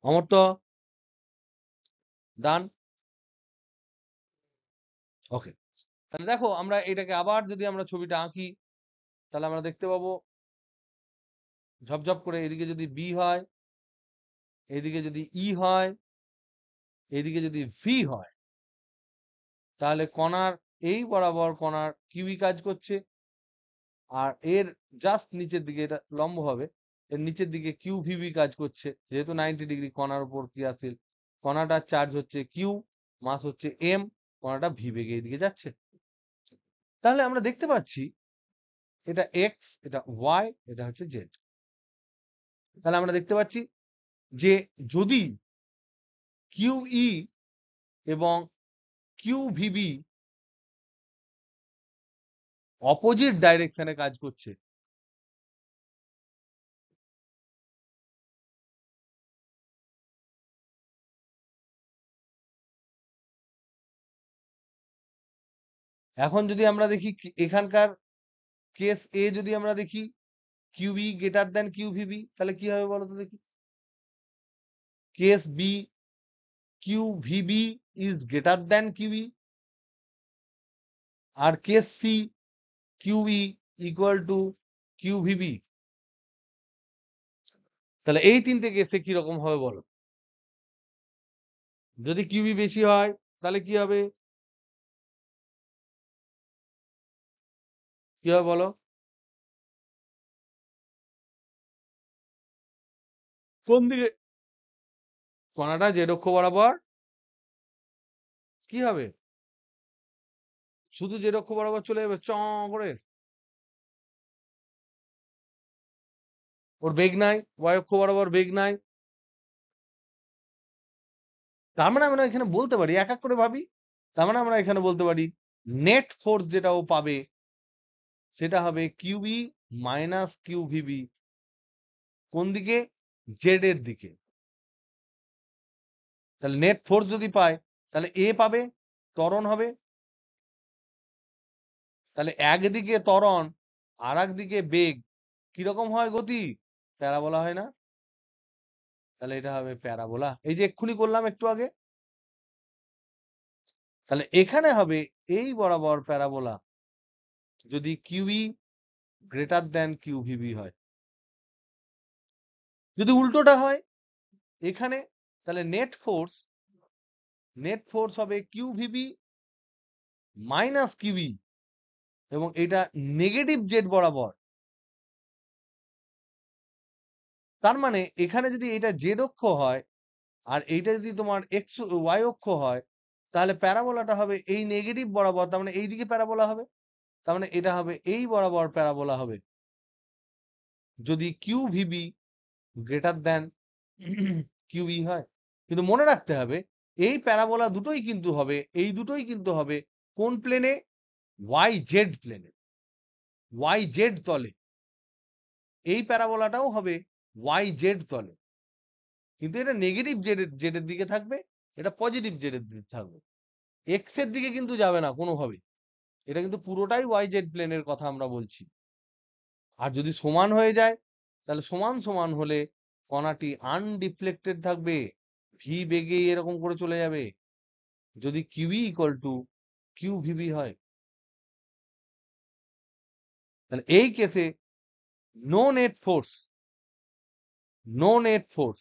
Speaker 1: আমার তো ডান। ওকে, তাহলে দেখো আমরা এটাকে আবার যদি আমরা ছবিটা আঁকি, তাহলে আমরা দেখতে পাবো ঝপঝপ করে, এদিকে যদি বি হয়, এদিকে যদি ই হয়, এদিকে যদি ভি হয়, তাহলে কণার এই বরাবর কণার কিউই কাজ করছে, আর এর জাস্ট নিচের দিকে, এটা লম্ব হবে, এর নিচের দিকে কিউ ভিবি কাজ করছে, যেহেতু 90 ডিগ্রি কণার উপর ক্রিয়াশীল, কণাটার চার্জ হচ্ছে কিউ, মাস হচ্ছে এম, কণাটা ভি বেগে এদিকে যাচ্ছে। তাহলে আমরা দেখতে পাচ্ছি এটা এক্স, এটা ওয়াই, এটা হচ্ছে জেড। তাহলে আমরা দেখতে পাচ্ছি যে যদি কিউই এবং কিউ ভিবি অপোজিট ডাইরেকশনে কাজ করছে, এখন যদি আমরা দেখি এখানকার কেস এ, যদি আমরা দেখি Q B greater than Q V B, তাহলে কি হবে বলো তো দেখি। Case B, Q V B is greater than Q E, আর case C, Q E equal to Q V B. তাহলে এই তিনটে কেসে কি রকম হবে বলো, যদি কিউবি বেশি হয় তাহলে কি হবে, কি হবে বলো, কোন দিকে, কণাটা জেড অক্ষ বরাবর কি হবে, শুধু জেড অক্ষ বরাবর চলে যাবে চ করে, ওর বেগ নাই, ওয়াই অক্ষ বরাবর বেগ নাই। তার মানে আমরা এখানে বলতে পারি, এক এক করে ভাবি, তার মানে আমরা এখানে বলতে পারি নেট ফোর্স যেটা ও পাবে সেটা হবে কিউই মাইনাস কিউ ভিবি, কোন দিকে, জেড এর দিকে। তাহলে নেট ফোর্স যদি পায় তাহলে এ পাবে, ত্বরণ হবে, তাহলে একদিকে ত্বরণ আর একদিকে বেগ, কিরকম হয় গতি, প্যারাবোলা হয় না, তাহলে এটা হবে প্যারাবোলা, এই যে এক্ষুনি করলাম একটু আগে। তাহলে এখানে হবে এই বরাবর প্যারাবোলা যদি Q E greater than Q V B হয়। যদি উল্টোটা হয় এখানে, তাহলে নেট ফোর্স হবে কিউ ভিবি মাইনাস কিউই, এবং এটা নেগেটিভ জেড বরাবর। তার মানে এখানে যদি এটা জেড অক্ষ হয় আর এইটা যদি তোমার এক্স ওয়াই অক্ষ হয়, তাহলে প্যারাবোলাটা হবে এই নেগেটিভ বরাবর, তার মানে এইদিকে প্যারাবোলা হবে, তার মানে এটা হবে এই বরাবর প্যারাবোলা হবে যদি Q V B greater than Q E হয়। কিন্তু মনে রাখতে হবে এই প্যারাবোলা দুটোই কিন্তু হবে, এই দুটোই কিন্তু হবে কোন প্লেনে, ওয়াই জেড প্লেনে, ওয়াই জেড তলে, এই প্যারাবোলাটাও হবে ওয়াই জেড তলে, কিন্তু এটা নেগেটিভ জেডের দিকে থাকবে, এটা পজিটিভ জেডের দিকে থাকবে, এক্স এর দিকে কিন্তু যাবে না কোনোভাবে, এটা কিন্তু পুরোটাই ওয়াই জেড প্লেনের কথা আমরা বলছি। আর যদি সমান হয়ে যায়, তাহলে সমান সমান হলে কণাটি আনডিফ্লেক্টেড থাকবে, ভি বেগে এরকম করে চলে যাবে। যদি Q E equal to Q V B হয়। তাহলে এই কেসে no net force, no net force,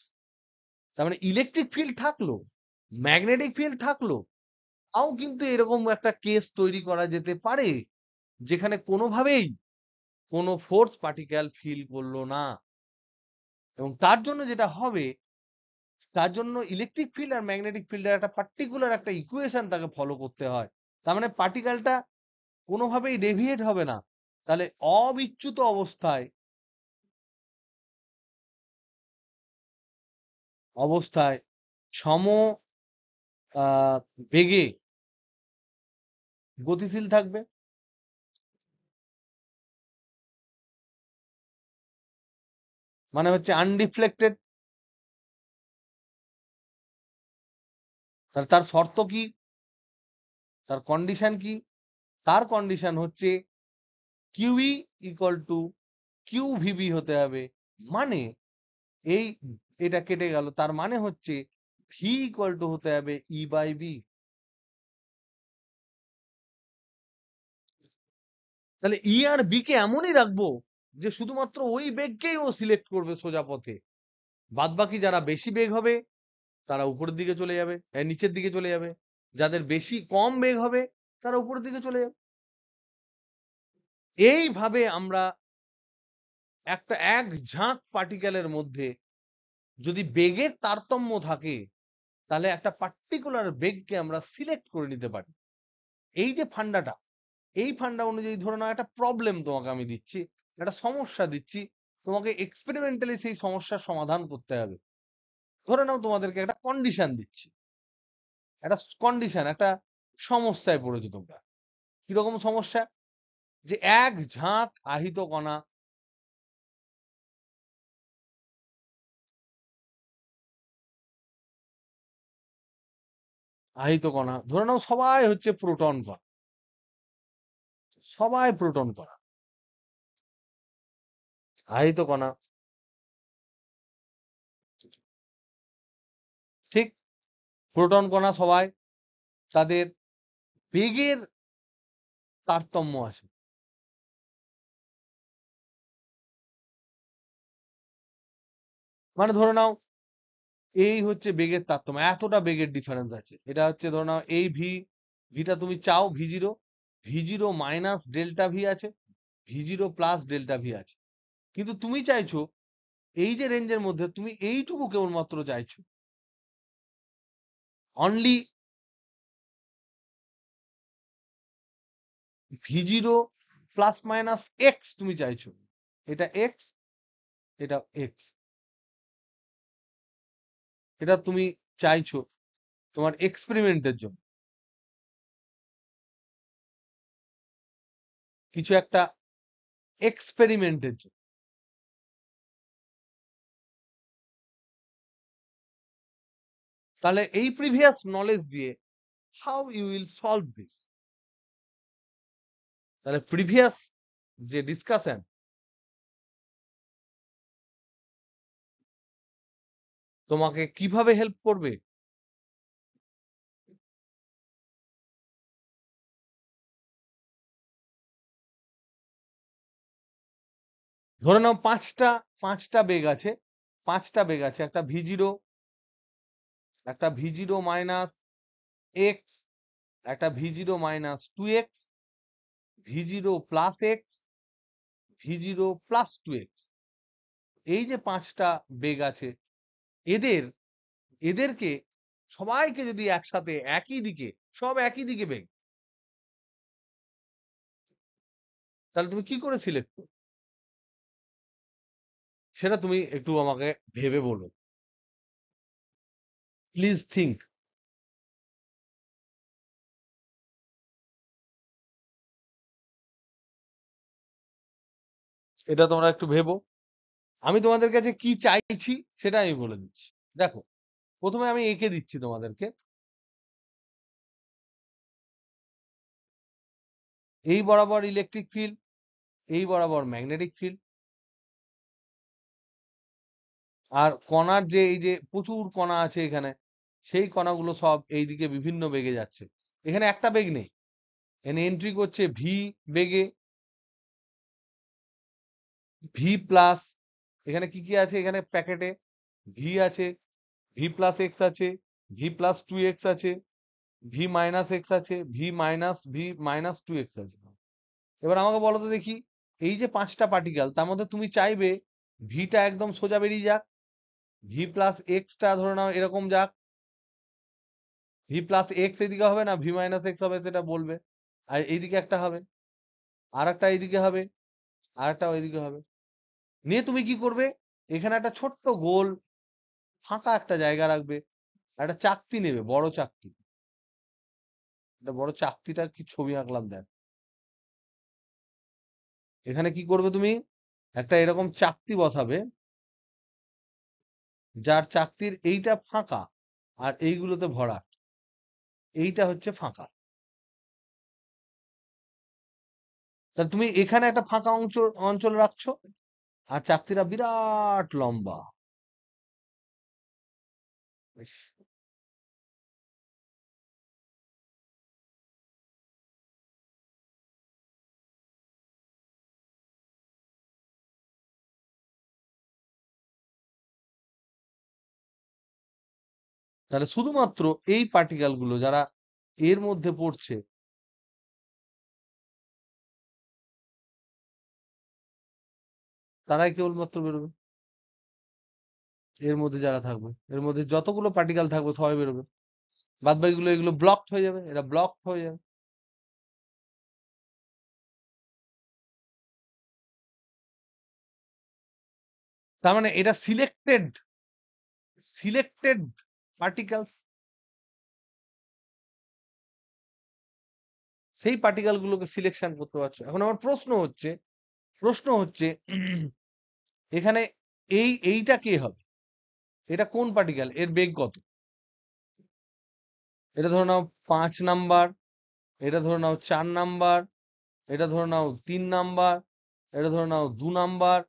Speaker 1: তার মানে ইলেকট্রিক ফিল্ড থাকলো, ম্যাগনেটিক ফিল্ড থাকলো, তাও কিন্তু এরকম একটা কেস তৈরি করা যেতে পারে যেখানে কোনোভাবেই কোনো ফোর্স পার্টিকেল ফিল করলো না। এবং তার জন্য যেটা হবে, তার জন্য ইলেকট্রিক ফিল্ড আর ম্যাগনেটিক ফিল্ডের একটা পার্টিকুলার একটা ইকুয়েশন তাকে ফলো করতে হয়। তার মানে পার্টিকেলটা কোনোভাবেই ডেভিয়েট হবে না। তাহলে অবিচ্যুত অবস্থায় অবস্থায় সম বেগে গতিশীল থাকবে। মানে হচ্ছে আনডিফ্লেক্টেড। তাহলে তার শর্ত কি, তার কন্ডিশন কি? তার কন্ডিশন হচ্ছে Q E equal to Q V B হতে হবে। মানে এই এটা কেটে গেল, তার মানে হচ্ছে ভি ইকুয়াল টু হতে হবে ই বাই বি। তাহলে ই আর বি কে এমনই রাখবো যে শুধুমাত্র ওই বেগকেই ও সিলেক্ট করবে সোজা পথে, বাদ বাকি যারা বেশি বেগ হবে তারা উপরের দিকে চলে যাবে, নিচের দিকে চলে যাবে, যাদের বেশি কম বেগ হবে তারা উপরের দিকে চলে যাবে। এইভাবে আমরা একটা এক ঝাঁক পার্টিকেলের মধ্যে যদি বেগের তারতম্য থাকে তাহলে একটা পার্টিকুলার বেগকে আমরা সিলেক্ট করে নিতে পারি। এই যে ফান্ডাটা, এই ফান্ডা অনুযায়ী ধরে নাও একটা প্রবলেম তোমাকে আমি দিচ্ছি, একটা সমস্যা দিচ্ছি, তোমাকে এক্সপেরিমেন্টালি সেই সমস্যার সমাধান করতে হবে। ধরে নাও তোমাদেরকে একটা কন্ডিশন দিচ্ছি, একটা কন্ডিশন, একটা সমস্যায় পড়েছো তোমরা। কিরকম সমস্যা? যে এক ঝাঁক আহিত কণা, ধরে নাও সবাই হচ্ছে প্রোটন কণা, সবাই প্রোটন কণা, আহিত কণা, ঠিক? প্রোটন কণা সবাই, তাদের বেগের তারতম্য আছে। মানে ধরে নাও এই হচ্ছে বেগের তারতম্য, এতটা বেগের ডিফারেন্স আছে। এটা হচ্ছে ধরে নাও এই ভিটা তুমি চাও ভি0, ভি0 মাইনাস ডেল্টা ভি আছে, ভি0 প্লাস ডেল্টা ভি আছে। কিন্তু তুমি চাইছো এই যে রেঞ্জের মধ্যে তুমি এইটুকু কেবলমাত্র চাইছো, অনলি ভি0 প্লাস মাইনাস এক্স তুমি চাইছো। এটা এক্স, এটা এক্স, এটা তুমি চাইছো তোমার এক্সপেরিমেন্টের জন্য, কিছু একটা এক্সপেরিমেন্টের জন্য। তাহলে এই প্রিভিয়াস নলেজ দিয়ে how you will solve this, তাহলে প্রিভিয়াস যে ডিসকাশন তোমাকে কিভাবে হেল্প করবে? ধরে নাও পাঁচটা বেগ আছে, পাঁচটা বেগ আছে, একটা ভি0 মাইনাস এক্স, একটা ভি0 মাইনাস 2x, ভি0 প্লাস এক্স, ভি0 প্লাস 2x। এই যে পাঁচটা বেগ আছে, এদের এদেরকে সবাইকে যদি একসাথে একই দিকে, সব একই দিকে বেগ, তাহলে তুমি কি করে সিলেক্ট করবে? সেটা তুমি একটু আমাকে ভেবে বলো, প্লিজ থিঙ্ক। এটা তোমরা একটু ভেবো। আমি তোমাদের কাছে কি চাইছি সেটা আমি বলে দিচ্ছি। দেখো, প্রথমে আমি এঁকে দিচ্ছি তোমাদেরকে। এই বরাবর ইলেকট্রিক ফিল্ড, এই বরাবর ম্যাগনেটিক ফিল্ড, আর কণার যে এই যে প্রচুর কণা আছে এখানে, সেই কণাগুলো সব এইদিকে বিভিন্ন বেগে যাচ্ছে। এখানে একটা বেগ নেই, এখানে এন্ট্রি করছে ভি বেগে, ভি প্লাস, এখানে কি কি আছে, এখানে প্যাকেটে ভি আছে, ভি প্লাস এক্স আছে, ভি প্লাস টু এক্স আছে, ভি মাইনাস এক্স আছে, ভি মাইনাস টু এক্স আছে। এবার আমাকে বলো তো দেখি, এই যে পাঁচটা পার্টিকেল তার মধ্যে তুমি চাইবে ভিটা একদম সোজা বেরিয়ে যাক, ভি প্লাস এক্সটা ধরে নাও এরকম যাক, ভি প্লাস এক্স এদিকে হবে না ভি মাইনাস এক্স হবে সেটা বলবে, আর এইদিকে একটা হবে, আর একটা এইদিকে হবে, আর একটা ওইদিকে হবে। নিয়ে তুমি কি করবে, এখানে একটা ছোট্ট গোল ফাঁকা একটা জায়গা রাখবে, একটা চাকতি নেবে, বড় চাকতি, একটা বড় চাকতিটা কি ছবি আঁকলাম দেখ, এখানে কি করবে তুমি, একটা এরকম চাকতি বসাবে, যার চাকতির এইটা ফাঁকা আর এইগুলোতে ভরা, এইটা হচ্ছে ফাঁকা। তাহলে তুমি এখানে একটা ফাঁকা অঞ্চল অঞ্চল রাখছো, আর চাকতিটা বিরাট লম্বা। ইস, তাহলে শুধুমাত্র এই পার্টিকেল গুলো যারা এর মধ্যে পড়ছে, তারাই কেবলমাত্র বেরোবে, এর মধ্যে যারা থাকবে, এর মধ্যে যতগুলো পার্টিকেল থাকবে সবাই বেরোবে, বাদ বাকিগুলো এগুলো ব্লকড হয়ে যাবে, এরা ব্লকড হয়ে যাবে। তার মানে এটা সিলেক্টেড, সিলেক্টেড পার্টিকেলস, সেই পার্টিকেল গুলোকে সিলেকশন করতে পারছো। এখন আমার প্রশ্ন হচ্ছে এখানে এইটা কে হবে, এটা কোন পার্টিকেল, এর বেগ কত, এটা ধরে নাও 5 নাম্বার, এটা ধরে নাও 4 নাম্বার, এটা ধরে নাও 3 নাম্বার, এটা ধরে নাও 2 নাম্বার,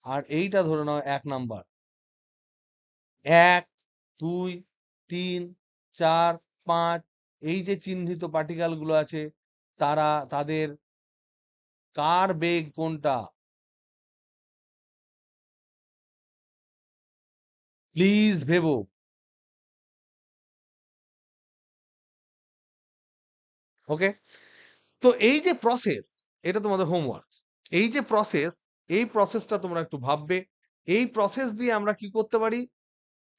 Speaker 1: আর এইটা ধরে নাও 1 নাম্বার। 1, 2, 3, 4, 5, এই যে চিহ্নিত পার্টিকেল গুলো আছে, তাদের কার বেগ কোনটা, প্লিজ ভেবো। ওকে, তো এই যে প্রসেস, এটা তোমাদের হোমওয়ার্ক, এই যে প্রসেস, এই প্রসেসটা তোমরা একটু ভাববে। এই প্রসেস দিয়ে আমরা কি করতে পারি,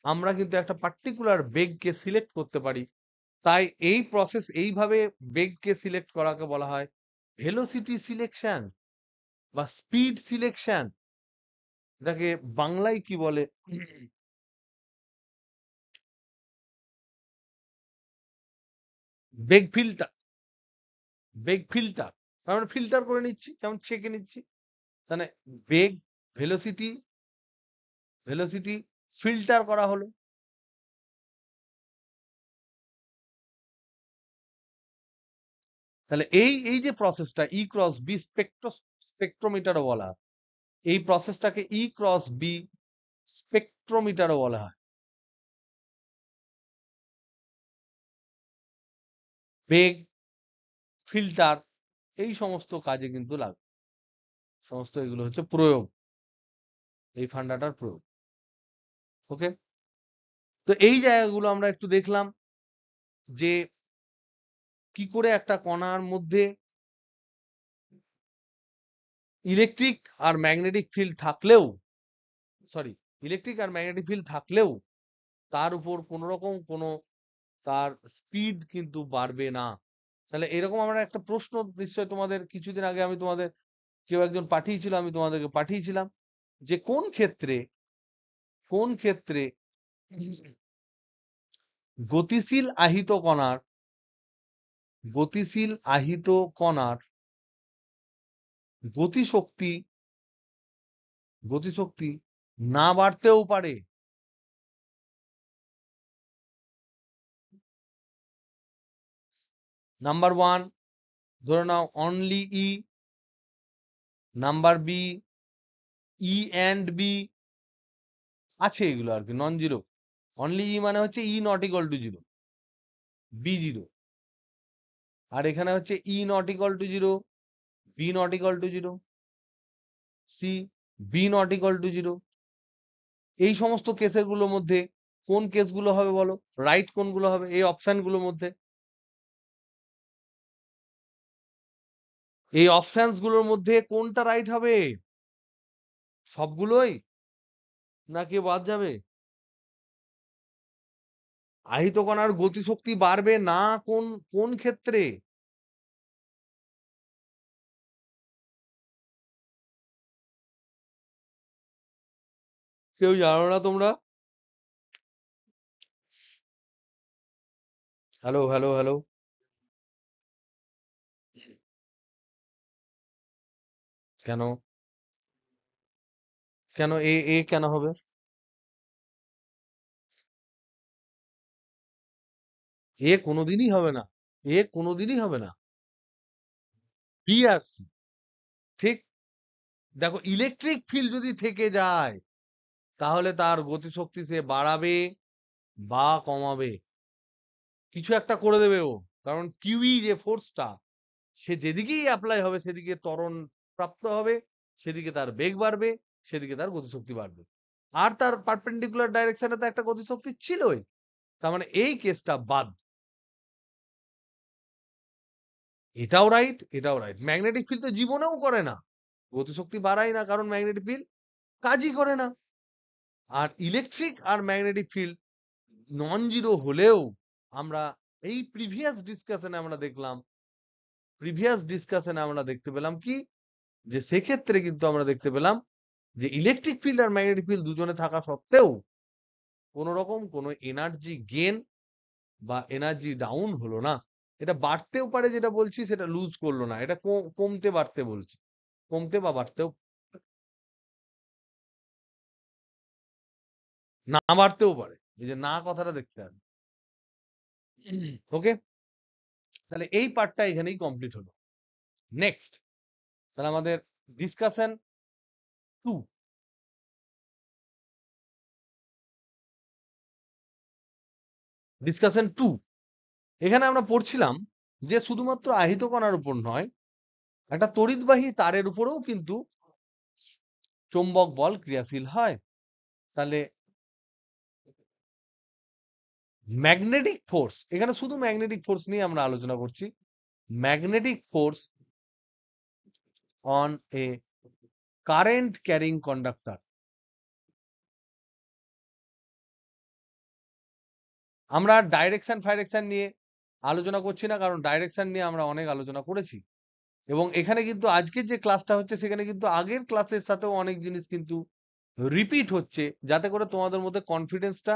Speaker 1: আমরা কিন্তু একটা পার্টিকুলার বেগকে সিলেক্ট করতে পারি। তাই এই প্রসেস, এইভাবে বেগকে সিলেক্ট করাকে বলা হয় ভেলোসিটি সিলেকশন বা স্পিড সিলেকশন। এটাকে বাংলায় কি বলে, বেগ ফিল্টার, বেগ ফিল্টার, আমরা ফিল্টার করে নিচ্ছি, যেমন ছেঁকে নিচ্ছি। মানে বেগ, ভেলোসিটি, ভেলোসিটি ফিল্টার করা হলো। তাহলে এই যে প্রসেসটা ই ক্রস বি স্পেকট্রোমিটারও বলা হয়, এই প্রসেসটাকে ই ক্রস বি স্পেকট্রোমিটারও বলা হয়। বেগ, ফিল্টার, এই সমস্ত কাজে কিন্তু লাগে, সমস্ত এগুলো হচ্ছে প্রয়োগ, এই ফান্ডাটার প্রয়োগ। ওকে, তো এই জায়গাগুলো আমরা একটু দেখলাম যে কি করে একটা কণার মধ্যে ইলেকট্রিক আর ম্যাগনেটিক ফিল্ড থাকলেও, সরি, ইলেকট্রিক আর ম্যাগনেটিক ফিল্ড থাকলেও তার উপর কোনো রকম কোনো তার স্পিড কিন্তু বাড়বে না। তাহলে এরকম আমরা একটা প্রশ্ন নিশ্চয় তোমাদের কিছুদিন আগে আমি তোমাদের, কেউ একজন পাঠিয়েছিল, আমি তোমাদেরকে পাঠিয়েছিলাম যে কোন ক্ষেত্রে গতিশীল আহিত কণার, গতিশীল আহিত কণার গতিশক্তি, গতিশক্তি না বাড়তেও পারে। নাম্বার ওয়ান, ধরে নাও only E. Number B, E and B, আছে এগুলো আর কি, নন জিরো। অনলি ই মানে হচ্ছে E not equal to zero, B zero. আর এখানে হচ্ছে E not equal to 0, B not equal to 0, C B not equal to 0। এই সমস্ত কেসের গুলোর মধ্যে কোন কেসগুলো হবে বলো, রাইট কোনগুলো হবে এই অপশনগুলোর মধ্যে? এই অপশনস গুলোর মধ্যে কোনটা রাইট হবে? সবগুলোই, না কেউ বাদ যাবে? আহিত কণার গতিশক্তি বাড়বে না কোন কোন ক্ষেত্রে? কেউ জানো না তোমরা? Hello hello hello. কেন? কেন এ এ কেন হবে? এ কোনোদিনই হবে না, এ কোনোদিনই হবে না। বি আর সি, ঠিক। দেখো ইলেকট্রিক ফিল্ড যদি থেকে যায় তাহলে তার গতিশক্তি সে বাড়াবে বা কমাবে, কিছু একটা করে দেবে ও। কারণ কিউই যে ফোর্সটা, সে যেদিকেই অ্যাপ্লাই হবে সেদিকে ত্বরণ প্রাপ্ত হবে, সেদিকে তার বেগ বাড়বে, সেদিকে তার গতিশক্তি বাড়বে। আর তার পারপেন্ডিকুলার ডাইরেকশনে তো একটা গতিশক্তি ছিলই। তার মানে এই কেসটা বাদ। এটাও রাইট, এটাও রাইট। ম্যাগনেটিক ফিল্ড তো জীবনেও করে না, গতিশক্তি বাড়ায় না, কারণ ম্যাগনেটিক ফিল্ড কাজই করে না। আর ইলেকট্রিক আর ম্যাগনেটিক ফিল্ড নন জিরো হলেও আমরা এই প্রিভিয়াস ডিসকাশনে আমরা দেখতে পেলাম কি, যে সেক্ষেত্রে কিন্তু আমরা দেখতে পেলাম যে ইলেকট্রিক ফিল্ড আর ম্যাগনেটিক ফিল্ড দুজনে থাকা সত্ত্বেও কোন রকম কোনো এনার্জি গেন বা এনার্জি ডাউন হলো না। এটা বাড়তেও পারে, যেটা বলছি সেটা লুজ করলো না, এটা কমতে বাড়তে বলছি, কমতে বা বাড়তেও, না বাড়তেও পারে। এই যে না কথাটা দেখতে হবে। ওকে, তাহলে এই পার্টটা এখানেই কমপ্লিট হলো। নেক্সট, তাহলে আমাদের ডিসকাশন 2। ডিসকাশন 2, এখানে আমরা পড়ছিলাম যে শুধুমাত্র আহিত কণার উপর নয়, একটা তড়িৎবাহী তারের উপরেও কিন্তু চৌম্বক বল ক্রিয়াশীল হয়। তাহলে ম্যাগনেটিক ফোর্স, এখানে শুধু ম্যাগনেটিক ফোর্স নিয়ে আমরা আলোচনা করছি। Magnetic force on a current carrying conductor. আমরা ডাইরেকশন ফাইরেকশন নিয়ে আলোচনা করছি না, কারণ ডাইরেকশন নিয়ে আমরা অনেক আলোচনা করেছি। এবং এখানে কিন্তু আজকের যে ক্লাসটা হচ্ছে সেখানে কিন্তু আগের ক্লাসের সাথেও অনেক জিনিস কিন্তু রিপিট হচ্ছে, যাতে করে তোমাদের মধ্যে কনফিডেন্সটা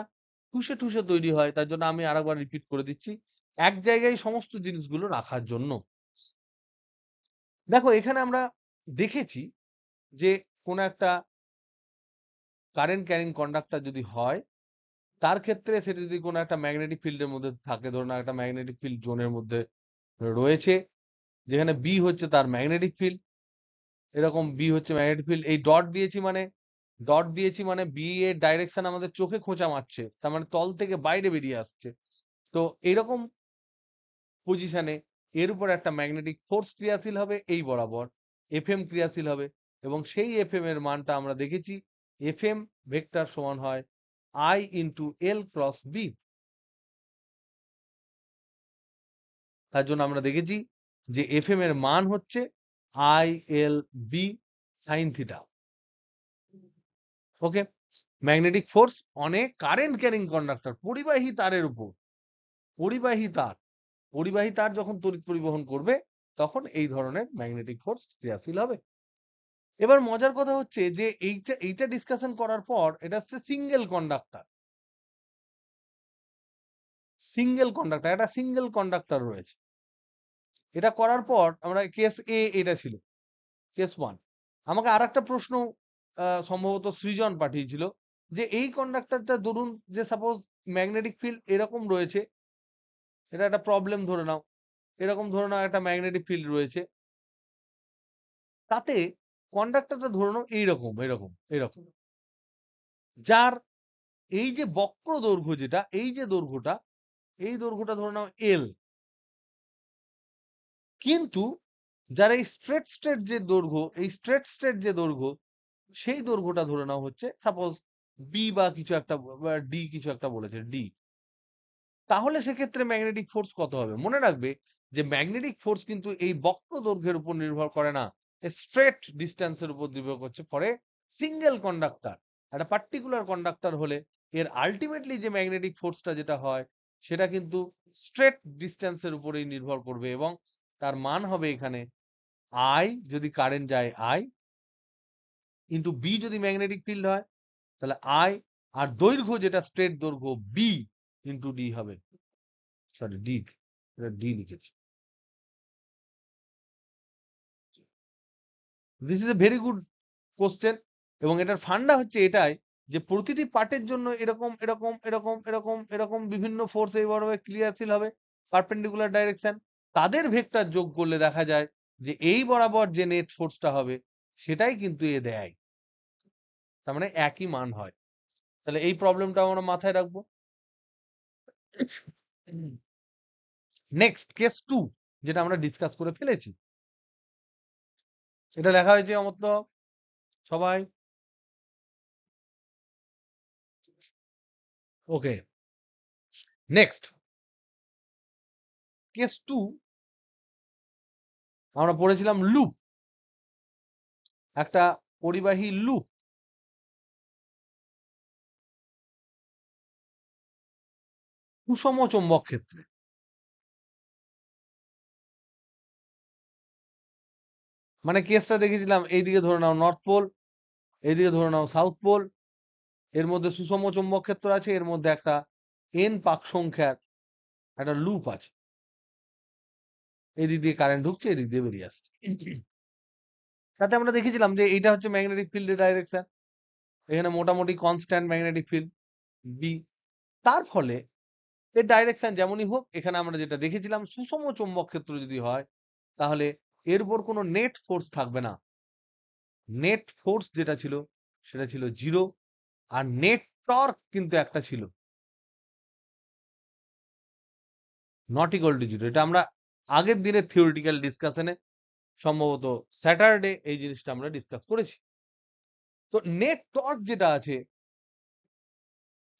Speaker 1: ঠুসে ঠুসে তৈরি হয়। তার জন্য আমি আরেকবার রিপিট করে দিচ্ছি, এক জায়গায় সমস্ত জিনিসগুলো রাখার জন্য। দেখো এখানে আমরা দেখেছি যে কোন একটা কারেন্ট ক্যারিং কন্ডাক্টর যদি হয়, তার ক্ষেত্রে সেটা যদি কোনো একটা ম্যাগনেটিক ফিল্ডের মধ্যে থাকে, ধরুন একটা ম্যাগনেটিক ফিল্ড জোনের মধ্যে রয়েছে, যেখানে বি হচ্ছে তার ম্যাগনেটিক ফিল্ড, এরকম বি হচ্ছে ম্যাগনেটিক ফিল্ড। এই ডট দিয়েছি মানে বি এর ডাইরেকশন আমাদের চোখে খোঁচা মারছে, তার মানে তল থেকে বাইরে বেরিয়ে আসছে। তো এইরকম পজিশনে এর উপর একটা ম্যাগনেটিক ফোর্স ক্রিয়াশীল হবে, এই বরাবর এফএম ক্রিয়াশীল হবে। এবং সেই এফএম এর মানটা আমরা দেখেছি, এফএম ভেক্টর সমান হয় I into L cross B. তার জন্য আমরা দেখেছি যে এফএম এর মান হচ্ছে I L B sine theta. Okay, magnetic force অনেক কারেন্ট ক্যারিং কন্ডাক্টর, পরিবাহী তারের উপর, পরিবাহী তার, পরিবাহী তার যখন তড়িৎ পরিবহন করবে তখন এই ধরনের ম্যাগনেটিক ফোর্স ক্রিয়াশীল হবে। এবার মজার কথা হচ্ছে যে এইটা এইটা ডিসকাশন করার পর এটা হচ্ছে সিঙ্গেল কন্ডাক্টর, সিঙ্গেল কন্ডাক্টর, একটা সিঙ্গেল কন্ডাক্টর রয়েছে। এটা করার পর আমরা কেস এ, এটা ছিল কেস ওয়ান। আমাকে আর একটা প্রশ্ন সম্ভবত সৃজন পাঠিয়েছিল, যে এই কন্ডাক্টরটা ধরুন যে সাপোজ ম্যাগনেটিক ফিল্ড এরকম রয়েছে, এটা একটা প্রবলেম ধরে নাও, এরকম ধরে নাও একটা ম্যাগনেটিক ফিল্ড রয়েছে, তাতে কন্ডাক্টরটা ধরে নাও এইরকম এরকম এরকম, যার এই যে বক্র দৈর্ঘ্য, যেটা এই যে দৈর্ঘ্যটা, এই দৈর্ঘ্যটা ধরে নাও এল। কিন্তু যারা এই স্ট্রেট যে দৈর্ঘ্য, এই স্ট্রেট যে দৈর্ঘ্য, সেই দৈর্ঘ্যটা ধরে নেওয়া হচ্ছে সাপোজ বি বা কিছু একটা বা ডি কিছু একটা বলেছে ডি। তাহলে সেক্ষেত্রে ম্যাগনেটিক ফোর্স কত হবে? মনে রাখবে যে ম্যাগনেটিক ফোর্স কিন্তু এই বক্র দৈর্ঘ্যের উপর নির্ভর করে না। স্ট্রেট ডিসট্যান্স এর উপর নির্ভর করছে ফর এ সিঙ্গেল কন্ডাক্টর। একটা পার্টিকুলার কন্ডাক্টর হলে এর আল্টিমেটলি যে ম্যাগনেটিক ফোর্সটা যেটা হয় সেটা কিন্তু স্ট্রেট ডিসট্যান্স এর উপরেই নির্ভর করবে এবং তার মান হবে এখানে I যদি কারেন্ট যায় I ইন্টু B যদি ম্যাগনেটিক ফিল্ড হয় তাহলে I আর দৈর্ঘ্য যেটা স্ট্রেট দৈর্ঘ্য B ইন্টু D হবে। সরি ডি, এটা ডি লিখেছি। This is a very good question এবং এটার ফান্ডা হচ্ছে এটাই যে প্রতিটি পার্টের জন্য এরকম এরকম এরকম এরকম এরকম বিভিন্ন ফোর্স এইভাবে ক্রিয়াশীল হবে পারপেন্ডিকুলার ডাইরেকশন। তাদের ভেক্টর যোগ করলে দেখা যায় যে এই বরাবর যে নেট ফোর্সটা হবে সেটাই কিন্তু এ দেয়। তার মানে একই মান হয়। তাহলে এই প্রবলেমটা আমরা মাথায় রাখবো। নেক্সট কেস 2 যেটা আমরা ডিসকাস করে ফেলেছি। এটা লেখা হয়েছে অমর্ত্য সবাই। ওকে, নেক্সট কেস 2 আমরা পড়েছিলাম লুপ, একটা পরিবাহী লুপ। সুষম চৌম্বক ক্ষেত্রে মানে কেসটা দেখেছিলাম এইদিকে ধরে নাও নর্থ পোল, এইদিকে ধরে নাও সাউথ পোল, এর মধ্যে সুষম চৌম্বক ক্ষেত্র আছে, এর মধ্যে একটা এন পাক সংখ্যার একটা লুপ আছে, এদিক দিয়ে কারেন্ট ঢুকছে এদিক দিয়ে বেরিয়ে আসছে। তাতে আমরা দেখেছিলাম যে এইটা হচ্ছে ম্যাগনেটিক ফিল্ডের ডাইরেকশন, এখানে মোটামুটি কনস্ট্যান্ট ম্যাগনেটিক ফিল্ড বি। তার ফলে এর ডাইরেকশন যেমনই হোক এখানে আমরা যেটা দেখেছিলাম সুষম চৌম্বক ক্ষেত্র যদি হয় তাহলে এর উপর কোনো নেট ফোর্স থাকবে না। নেট ফোর্স যেটা ছিল সেটা ছিল 0 আর নেট টর্ক কিন্তু একটা ছিল নট ইকুয়াল টু 0। এটা আমরা আগের দিনের থিওরিটিক্যাল ডিসকাশনে সম্ভবত স্যাটারডে এই জিনিসটা আমরা ডিসকাস করেছি। তো নেট টর্ক যেটা আছে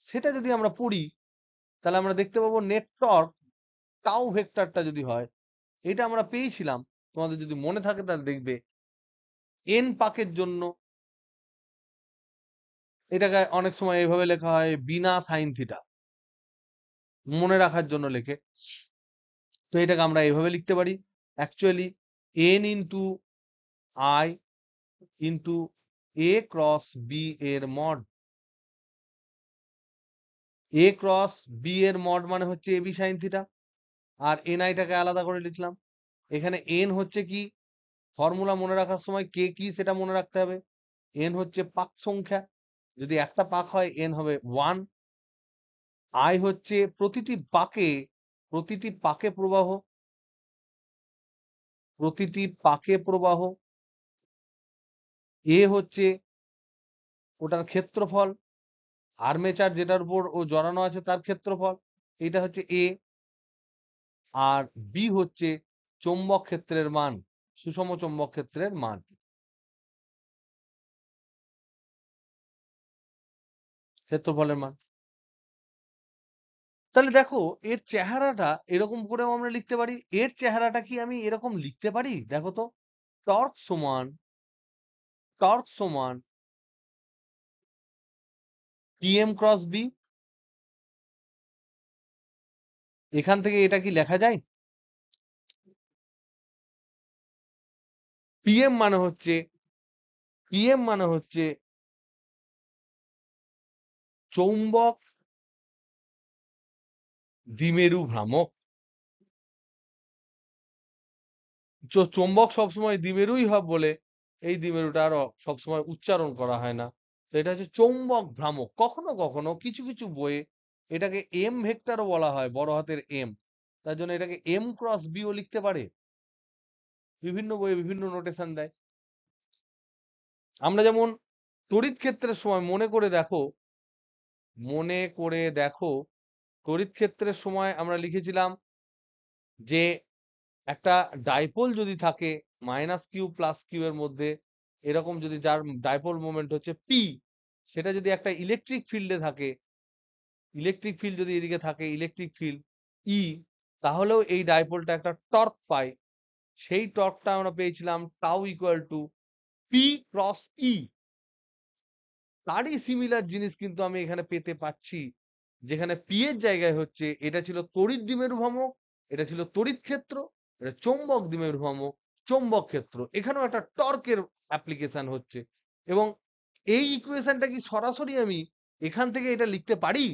Speaker 1: সেটা যদি আমরা পড়ি তাহলে আমরা দেখতে পাবো নেট টর্ক টাউ ভেক্টরটা যদি হয় এটা আমরা পেয়েছিলাম, তোমাদের যদি মনে থাকে তাহলে দেখবে এন পাকের জন্য এটাকে অনেক সময় এইভাবে লেখা হয় বিনা সাইন থিটা, মনে রাখার জন্য লেখে। তো এটাকে আমরা এইভাবে লিখতে পারি actually N into I into A cross B এর মড। এ ক্রস বি এর মড মানে হচ্ছে এবি সাইন থিটা, আর এন আইটাকে আলাদা করে লিখলাম। এখানে এন হচ্ছে কি ফর্মুলা মনে রাখার সময় কে কি সেটা মনে রাখতে হবে। এন হচ্ছে পাক সংখ্যা, যদি একটা পাক হয় এন হবে 1। আই হচ্ছে প্রতিটি পাকে প্রবাহ, প্রতিটি পাকে প্রবাহ। এ হচ্ছে ওটার ক্ষেত্রফল, আর্মেচার যেটার উপর ও জড়ানো আছে তার ক্ষেত্রফল, এটা হচ্ছে এ। আর বি হচ্ছে চৌম্বক ক্ষেত্রের মান, সুষম চৌম্বক ক্ষেত্রের মান, ক্ষেত্রফলের মান। তাহলে দেখো এর চেহারাটা এরকম করেও আমরা লিখতে পারি। এর চেহারাটা কি আমি এরকম লিখতে পারি? দেখো তো, টর্ক সমান পিএম ক্রস বি। এখান থেকে এটা কি লেখা যায়? পিএম মানে হচ্ছে পিএম মানে হচ্ছে চৌম্বক দ্বিমেরু ভ্রামক। চৌম্বক সবসময় দ্বিমেরুই হবে বলে এই দ্বিমেরুটা আরো সবসময় উচ্চারণ করা হয় না। তো এটা হচ্ছে চৌম্বক ভ্রামক। কখনো কখনো কিছু কিছু বইয়ে এটাকে এম ভেক্টরও বলা হয়, বড় হাতের এম। তার জন্য এটাকে এম ক্রস বিও লিখতে পারে। বিভিন্ন বইয়ে বিভিন্ন নোটেশন দেয়। আমরা যেমন তড়িৎ ক্ষেত্রের সময় মনে করে দেখো তড়িৎ ক্ষেত্রের সময় আমরা লিখেছিলাম যে একটা ডাইপোল যদি থাকে মাইনাস কিউ প্লাস কিউ এর মধ্যে, এরকম যদি যার ডাইপোল মোমেন্ট হচ্ছে পি, সেটা যদি একটা ইলেকট্রিক ফিল্ডে থাকে, ইলেকট্রিক ফিল্ড যদি এদিকে থাকে, ইলেকট্রিক ফিল্ড ই, তাহলেও এই ডাইপোলটা একটা টর্ক পায়। সেই টর্কটা আমরা পেয়েছিলাম tau equal to p cross E. তারই সিমিলার জিনিস কিন্তু আমি এখানে পেতে পাচ্ছি, যেখানে পি এর জায়গায় হচ্ছে এটা ছিল তড়িৎ দ্বিমেরু ভ্রামক, এটা ছিল তড়িৎ ক্ষেত্র, এটা চৌম্বক দ্বিমেরু ভ্রামক, চৌম্বক ক্ষেত্র। এখানেও একটা টর্কের অ্যাপ্লিকেশন হচ্ছে। এবং এই ইকুয়েশনটা কি সরাসরি আমি এখান থেকে এটা লিখতে পারি?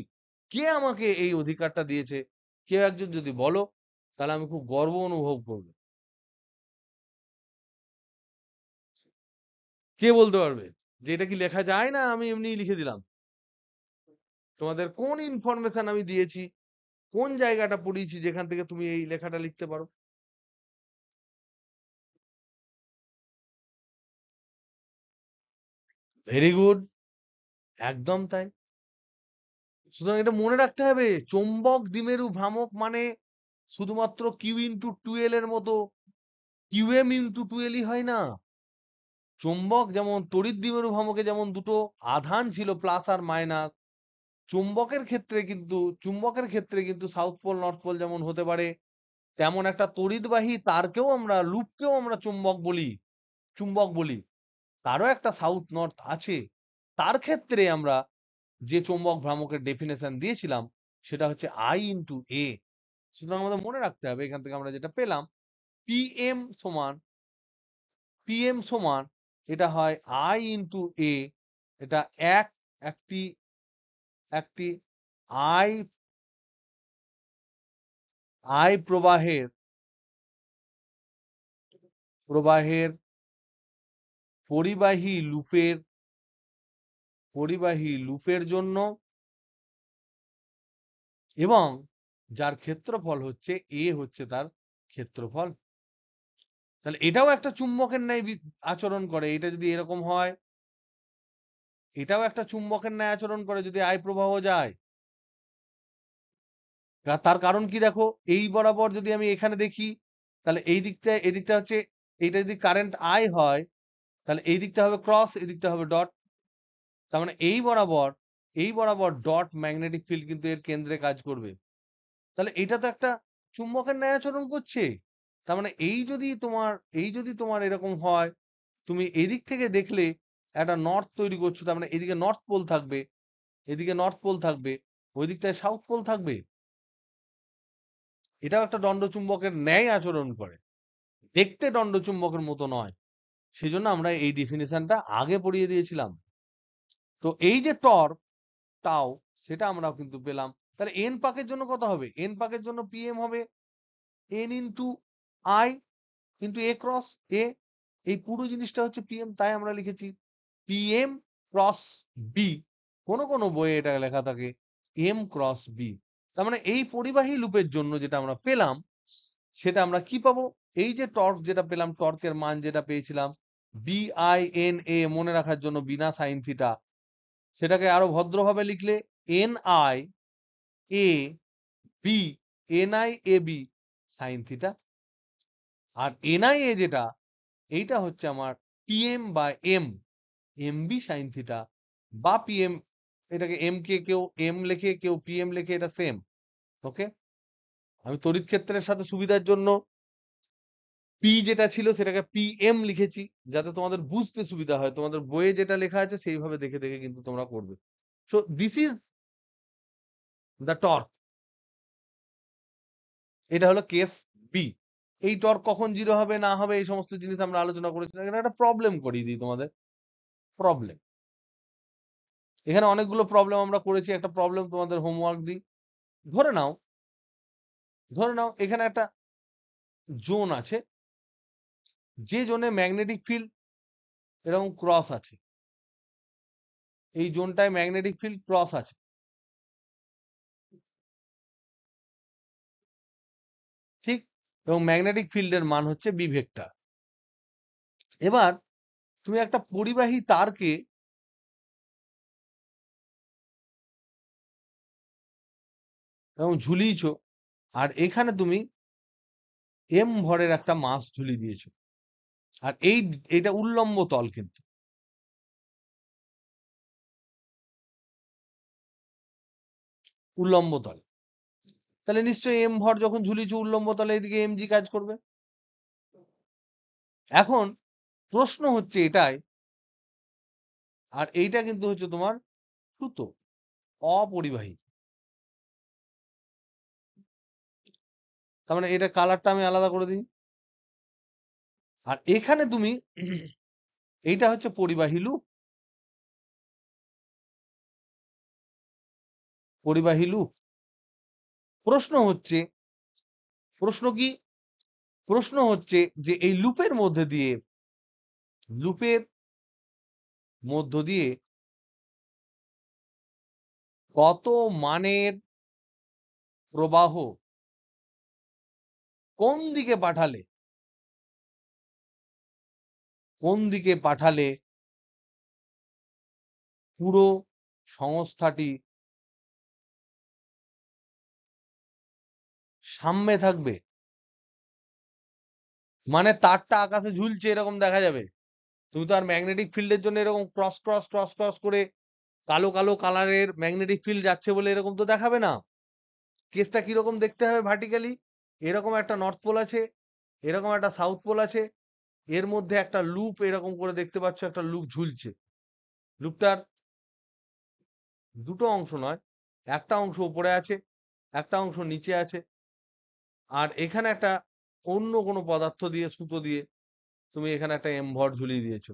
Speaker 1: কে আমাকে এই অধিকারটা দিয়েছে? কেউ একজন যদি বলো, তাহলে আমি খুব গর্ব অনুভব করব। কে বলতে পারবে যে এটা কি লেখা যায়, না আমি এমনি লিখে দিলাম? তোমাদের কোন ইনফরমেশন আমি দিয়েছি, কোন জায়গাটা পড়িয়েছি যেখান থেকে তুমি এই লেখাটা লিখতে পারো? ভেরি গুড, একদম তাই। সুতরাং এটা মনে রাখতে হবে, চৌম্বক দ্বিমেরু ভ্রামক মানে শুধুমাত্র কিউ ইন্টু টুয়েল এর মতো কিউএম ইন্টু টুয়েলই হয় না। চৌম্বক যেমন তড়িৎ দ্বিমেরু ভ্রামকে যেমন দুটো আধান ছিল প্লাস আর মাইনাস, চুম্বকের ক্ষেত্রে কিন্তু সাউথ পোল নর্থ পোল যেমন হতে পারে, তেমন একটা তড়িৎবাহী তারকেও আমরা, লুপকেও আমরা চুম্বক বলি। তারও একটা সাউথ নর্থ আছে। তার ক্ষেত্রে আমরা যে চৌম্বক ভ্রামকের ডেফিনেশন দিয়েছিলাম সেটা হচ্ছে আই ইন্টু এ। সুতরাং আমাদের মনে রাখতে হবে এখান থেকে আমরা যেটা পেলাম, পিএম সমান পিএম সমান এটা হয় আই ইন্টু এ। এটা একটি একটি আই আই প্রবাহের পরিবাহী লুপের জন্য, এবং যার ক্ষেত্রফল হচ্ছে এ হচ্ছে তার ক্ষেত্রফল। তাহলে এটাও একটা চুম্বকের ন্যায় আচরণ করে। এটা যদি এরকম হয়, এটাও একটা চুম্বকের ন্যায় আচরণ করে যদি আই প্রবাহ যায়। তার কারণ কি দেখো, এই বরাবর যদি আমি এখানে দেখি, তাহলে এদিকটা হচ্ছে, এইটা যদি কারেন্ট আই হয়, তাহলে এই দিকটা হবে ক্রস, এই দিকটা হবে ডট। তার মানে এই বরাবর ডট ম্যাগনেটিক ফিল্ড কিন্তু এর কেন্দ্রে কাজ করবে। তাহলে এটা তো একটা চুম্বকের ন্যায় আচরণ করছে। তার মানে এই যদি তোমার এরকম হয়, তুমি এদিক থেকে দেখলে একটা নর্থ তৈরি করছো, তার মানে এদিকে নর্থ পোল থাকবে, এদিকে নর্থ পোল থাকবে, ওই দিকটায় সাউথ পোল থাকবে। এটাও একটা দণ্ডচুম্বকের ন্যায় আচরণ করে, দেখতে দণ্ডচুম্বকের মতো নয়। সেজন্য আমরা এই ডেফিনিশনটা আগে পড়িয়ে দিয়েছিলাম। তো এই যে টর্ক টাও, সেটা আমরাও কিন্তু পেলাম। তাহলে এন পাকের জন্য কত হবে? এন পাকের জন্য পিএম হবে N into I into A cross A. এই পুরো জিনিসটা হচ্ছে পিএম, তাই আমরা লিখেছি পিএম ক্রস বি। কোনো বইয়ে এটা লেখা থাকে এম ক্রস বি। তার মানে এই পরিবাহী লুপের জন্য যেটা আমরা পেলাম, সেটা আমরা কি পাবো? এই যে টর্ক যেটা পেলাম, টর্কের মান যেটা পেয়েছিলাম BINA, মনে রাখার জন্য বিনা সাইন থিটা, সেটাকে আরো ভদ্রভাবে লিখলে NIAB, NIAB সাইন থিটা। আর NIA যেটা, এইটা হচ্ছে আমার PM বা MB সাইন থিটা বা PM। এটাকে M কে কেউ M লেখে, কেউ PM লেখে, এটা সেম। ওকে, আমি তড়িৎ ক্ষেত্রের সাথে সুবিধার জন্য পি যেটা ছিল সেটাকে PM লিখেছি, যাতে তোমাদের বুঝতে সুবিধা হয়। তোমাদের বইয়ে যেটা লেখা আছে সেইভাবে দেখে দেখে কিন্তু তোমরা করবে। So this is the torque. এটা হলো কেস বি। এই টর্ক কখন জিরো হবে না হবে এই সমস্ত জিনিস আমরা আলোচনা করেছিলাম। এখানে একটা প্রবলেম করিয়ে দিই তোমাদের। প্রবলেম, এখানে অনেকগুলো প্রবলেম আমরা করেছি। একটা প্রবলেম তোমাদের হোমওয়ার্ক দিই। ধরে নাও ধরে নাও এখানে একটা জোন আছে, যে জোনে ম্যাগনেটিক ফিল্ড এরকম ক্রস আছে। এই জোনটায় ম্যাগনেটিক ফিল্ড ক্রস আছে, ঠিক? এবং ম্যাগনেটিক ফিল্ডের মান হচ্ছে বি ভেক্টর। এবার তুমি একটা পরিবাহী তারকে এবং ঝুলিয়েছো, আর এখানে তুমি এম ভরের একটা মাস ঝুলিয়ে দিয়েছো, আর এইটা উল্লম্ব তল, কিন্তু উল্লম্ব তল, তাহলে নিশ্চয়ই এম ভর যখন ঝুলিয়েছো উল্লম্ব তলে, এদিকে এম জি কাজ করবে। এখন প্রশ্ন হচ্ছে এটাই, আর এইটা কিন্তু হচ্ছে তোমার সুতো, অপরিবাহী। তার মানে এটা কালারটা আমি আলাদা করে দিই। আর এখানে তুমি এইটা হচ্ছে পরিবাহী লুপ, পরিবাহী লুপ। প্রশ্ন হচ্ছে, প্রশ্ন কি, প্রশ্ন হচ্ছে যে এই লুপের মধ্য দিয়ে কত মানের প্রবাহ কোন দিকে পাঠালে, কোন দিকে পাঠালে পুরো সংস্থাটি সাম্যে থাকবে। মানে তারটা আকাশে ঝুলছে এরকম দেখা যাবে, তুমি তো আর ম্যাগনেটিক ফিল্ডের জন্য এরকম ক্রস ক্রস ক্রস ক্রস করে কালো কালো কালারের ম্যাগনেটিক ফিল্ড যাচ্ছে বলে এরকম তো দেখাবে না। কেসটা কিরকম দেখতে হবে ভার্টিক্যালি, এরকম একটা নর্থ পোল আছে, এরকম একটা সাউথ পোল আছে, এর মধ্যে একটা লুপ এরকম করে দেখতে পাচ্ছ, একটা লুপ ঝুলছে। লুপটার দুটো অংশ নয়, একটা অংশ উপরে আছে, একটা অংশ নিচে আছে, আর এখানে একটা অন্য কোনো পদার্থ দিয়ে, সুতো দিয়ে তুমি এখানে একটা এম ভর ঝুলিয়ে দিয়েছো,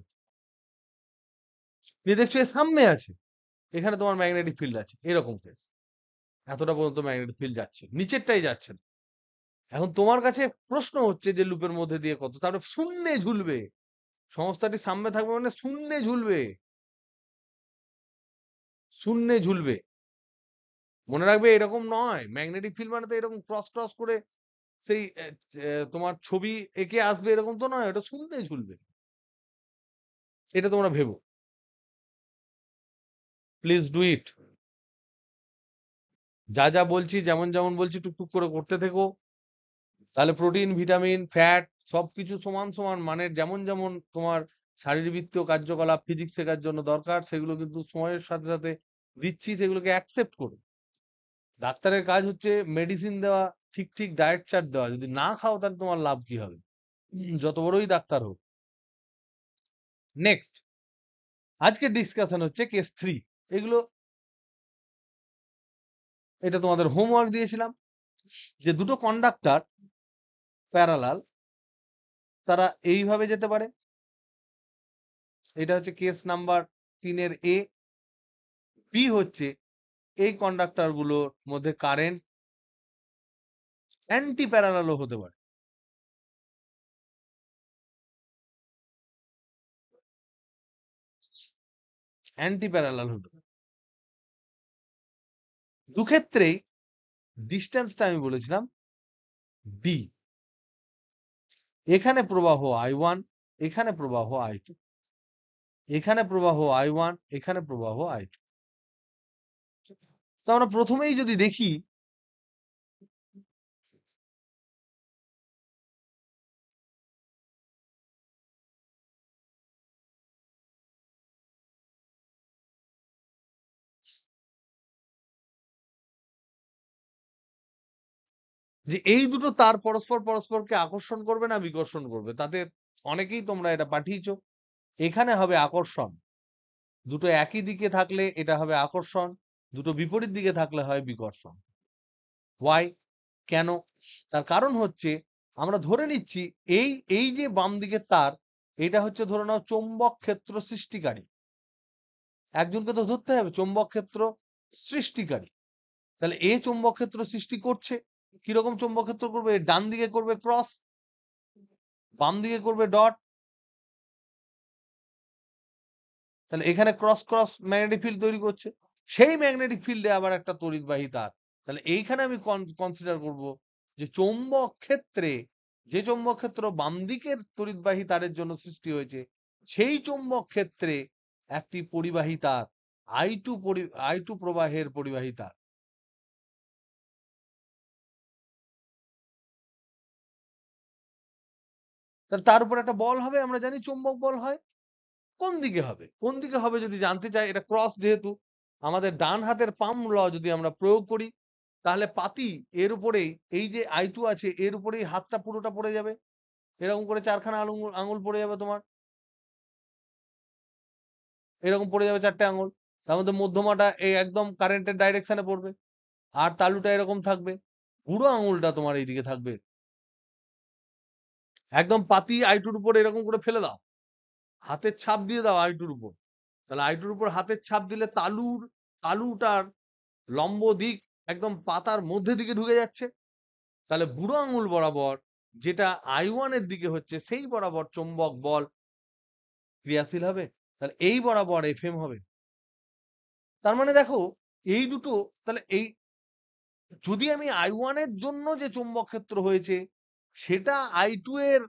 Speaker 1: দিয়ে দেখছো এর সামনে আছে, এখানে তোমার ম্যাগনেটিক ফিল্ড আছে, এরকম কেস। এতটা পর্যন্ত ম্যাগনেটিক ফিল্ড যাচ্ছে, নিচেরটাই যাচ্ছে না। এখন তোমার কাছে প্রশ্ন হচ্ছে যে লুপের মধ্যে দিয়ে কত, তারপরে শূন্যে ঝুলবে, সংস্থাটি সামনে থাকবে মানে শূন্যে ঝুলবে, শূন্যে ঝুলবে। মনে রাখবে এরকম নয়, ম্যাগনেটিক ফিল্ড মানে তো এরকম ক্রস ক্রস করে সেই তোমার ছবি এঁকে আসবে এরকম তো নয়, ওটা শূন্যে ঝুলবে। এটা তোমরা ভেবো, প্লিজ ডু ইট। যা যা বলছি, যেমন যেমন বলছি টুকটুক করে করতে থেকো, তাহলে প্রোটিন, ভিটামিন, ফ্যাট সবকিছু সমান সমান মানের, যেমন যেমন তোমার শারীরবৃত্তীয় কার্যকলাপ ফিজিক্স শেখার জন্য দরকার, সেগুলো কিন্তু সময়ের সাথে সাথে দিচ্ছি, সেগুলোকে অ্যাকসেপ্ট করো। ডাক্তারের কাজ হচ্ছে মেডিসিন দেওয়া, ঠিক ঠিক ডায়েট চার্ট দেওয়া, যদি না খাও তাহলে তোমার লাভ কি হবে, যত বড়ই ডাক্তার হোক। নেক্সট, আজকে ডিসকাশন হচ্ছে কেস 3। এগুলো, এটা তোমাদের হোমওয়ার্ক দিয়েছিলাম, যে দুটো কন্ডাক্টর প্যারালাল, তারা এইভাবে যেতে পারে। এটা হচ্ছে কেস নাম্বার 3 এ। বি হচ্ছে এই কন্ডাক্টর গুলোর মধ্যে কারেন্ট অ্যান্টি প্যারালালও হতে পারে। অ্যান্টি প্যারালাল হতে পারে। দুক্ষেত্রেই ডিস্টেন্সটা আমি বলেছিলাম ডি। এখানে প্রবাহ I1, এখানে প্রবাহ I2, এখানে প্রবাহ I1, এখানে প্রবাহ I2। তো আমরা প্রথমেই যদি দেখি, যে এই দুটো তার পরস্পর পরস্পরকে আকর্ষণ করবে না বিকর্ষণ করবে, তাদের অনেকেই তোমরা এটা পাঠিয়েছো। এখানে হবে আকর্ষণ, দুটো একই দিকে থাকলে এটা হবে আকর্ষণ, দুটো বিপরীত দিকে থাকলে হয় বিকর্ষণ। ওয়াই, কেন? তার কারণ হচ্ছে, আমরা ধরে নিচ্ছি এই এই যে বাম দিকের তার, এটা হচ্ছে ধরে নাও চৌম্বক ক্ষেত্র সৃষ্টিকারী। একজনকে তো ধরতে হবে চৌম্বক ক্ষেত্র সৃষ্টিকারী। তাহলে এ চৌম্বক ক্ষেত্র সৃষ্টি করছে, কিরকম চৌম্বক ক্ষেত্র করবে, ডান দিকে করবে ক্রস, বাম দিকে করবে ডট। তাহলে এখানে ক্রস ক্রস ম্যাগনেটিক ফিল্ড তৈরি করছে, সেই ম্যাগনেটিক ফিল্ডে আবার একটা তড়িৎবাহী তার। তাহলে এইখানে আমি কনসিডার করব যে চৌম্বক ক্ষেত্রে, যে চৌম্বক ক্ষেত্র বাম দিকের তড়িৎবাহী তারের জন্য সৃষ্টি হয়েছে, সেই চৌম্বক ক্ষেত্রে একটি পরিবাহী তার, I2 প্রবাহের পরিবাহী তার। তাহলে তার উপর একটা বল হবে, আমরা জানি চুম্বক বল হয়। কোন দিকে হবে? কোন দিকে হবে যদি জানতে চাই, এটা ক্রস যেহেতু, আমাদের ডান হাতের পাম ল যদি আমরা প্রয়োগ করি, তাহলে পাতি এর উপরেই এই যে I2 আছে এর উপরেই হাতটা পুরোটা পড়ে যাবে। এরকম করে 4 খানা আঙুল পড়ে যাবে তোমার। এরকম পড়ে যাবে 4 টে আঙুল। তার মধ্যে মধ্যমাটা এই একদম কারেন্টের ডাইরেকশনে পড়বে। আর তালুটা এরকম থাকবে। বুড়ো আঙুলটা তোমার এইদিকে থাকবে। একদম পাতি I2 র উপর এরকম করে ফেলে দাও। হাতের ছাপ দিয়ে দাও I2 র উপর। তাহলে I2 র উপর হাতের ছাপ দিলে তালুটার লম্ব দিক একদম পাতার মধ্যে দিকে ঢুকে যাচ্ছে। তাহলে বুড়ো আঙুল বরাবর যেটা I1 এর দিকে হচ্ছে সেই বরাবর চৌম্বক বল ক্রিয়াশীল হবে। তাহলে এই বরাবর FM হবে। তার মানে দেখো এই দুটো, তাহলে এই যদি আমি I1 এর জন্য যে চৌম্বক ক্ষেত্র হয়েছে সেটা I2 এর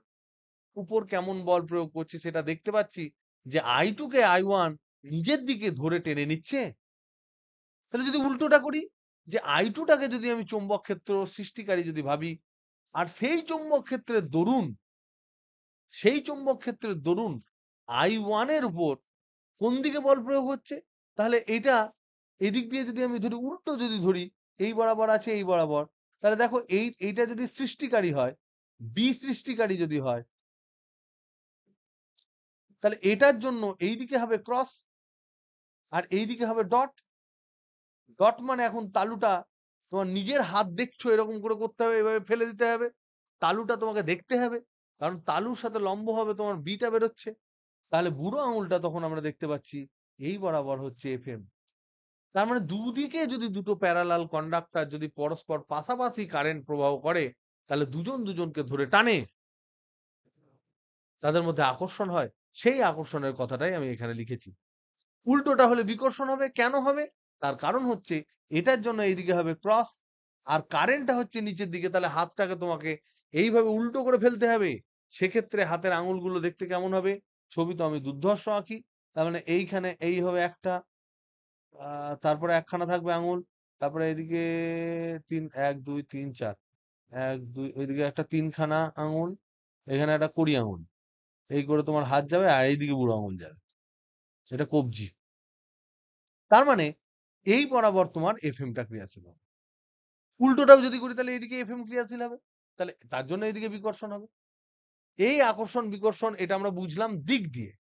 Speaker 1: উপর কেমন বল প্রয়োগ করছে সেটা দেখতে পাচ্ছি যে I2 কে I1 নিজের দিকে ধরে টেনে নিচ্ছে। তাহলে যদি উল্টোটা করি, যে I2 টাকে যদি আমি চৌম্বক ক্ষেত্র সৃষ্টিকারী যদি ভাবি, আর সেই চৌম্বক ক্ষেত্রের দরুন I1 এর উপর কোন দিকে বল প্রয়োগ হচ্ছে, তাহলে এটা এদিক দিয়ে যদি আমি ধরি, উল্টো যদি ধরি, এই বরাবর আছে এই বরাবর, তাহলে দেখো এইটা যদি সৃষ্টিকারী হয়, বি সৃষ্টিকারী যদি হয়, তাহলে এটার জন্য এই দিকে হবে ক্রস আর এই দিকে হবে ডট। ডট মানে এখন তালুটা তোমার নিজের হাত দেখছো এরকম করে করতে হবে, এভাবে ফেলে দিতে হবে। তালুটা তোমাকে দেখতে হবে, কারণ তালুর সাথে লম্ব হবে তোমার বিটা বেরোচ্ছে। তাহলে বুড়ো আঙুলটা তখন আমরা দেখতে পাচ্ছি এই বরাবর হচ্ছে FM। তার মানে দুদিকে যদি দুটো প্যারালাল কন্ডাক্টর যদি পরস্পর পাশাপাশি কারেন্ট প্রবাহ করে, তাহলে দুজন দুজনকে ধরে টানে, তাদের মধ্যে আকর্ষণ হয়। সেই আকর্ষণের কথাটাই আমি এখানে লিখেছি। উল্টোটা হলে বিকর্ষণ হবে। কেন হবে? তার কারণ হচ্ছে এটার জন্য এইদিকে হবে ক্রস আর কারেন্টটা হচ্ছে নিচের দিকে, তাহলে হাতটাকে তোমাকে এইভাবে উল্টো করে ফেলতে হবে। সেক্ষেত্রে হাতের আঙুলগুলো দেখতে কেমন হবে? ছবি তো আমি দুর্ধর্ষ আঁকি। তার মানে এইখানে এই হবে একটা, তারপরে একখানা থাকবে আঙুল, তারপরে এদিকে 3 1 2 3 4 1 2, ওইদিকে একটা 3 খানা আঙুল, এখানে একটা কড়ি আঙুল। এই করে তোমার হাত যাবে আর এইদিকে বুড়ো আঙুল যাবে। এটা কবজি। তার মানে এই বরাবর তোমার FM টা ক্রিয়াশীল হবে। উল্টোটাও যদি করি তাহলে এইদিকে FM ক্রিয়াশীল হবে। তাহলে তার জন্য এইদিকে বিকর্ষণ হবে। এই আকর্ষণ বিকর্ষণ এটা আমরা বুঝলাম দিক দিয়ে।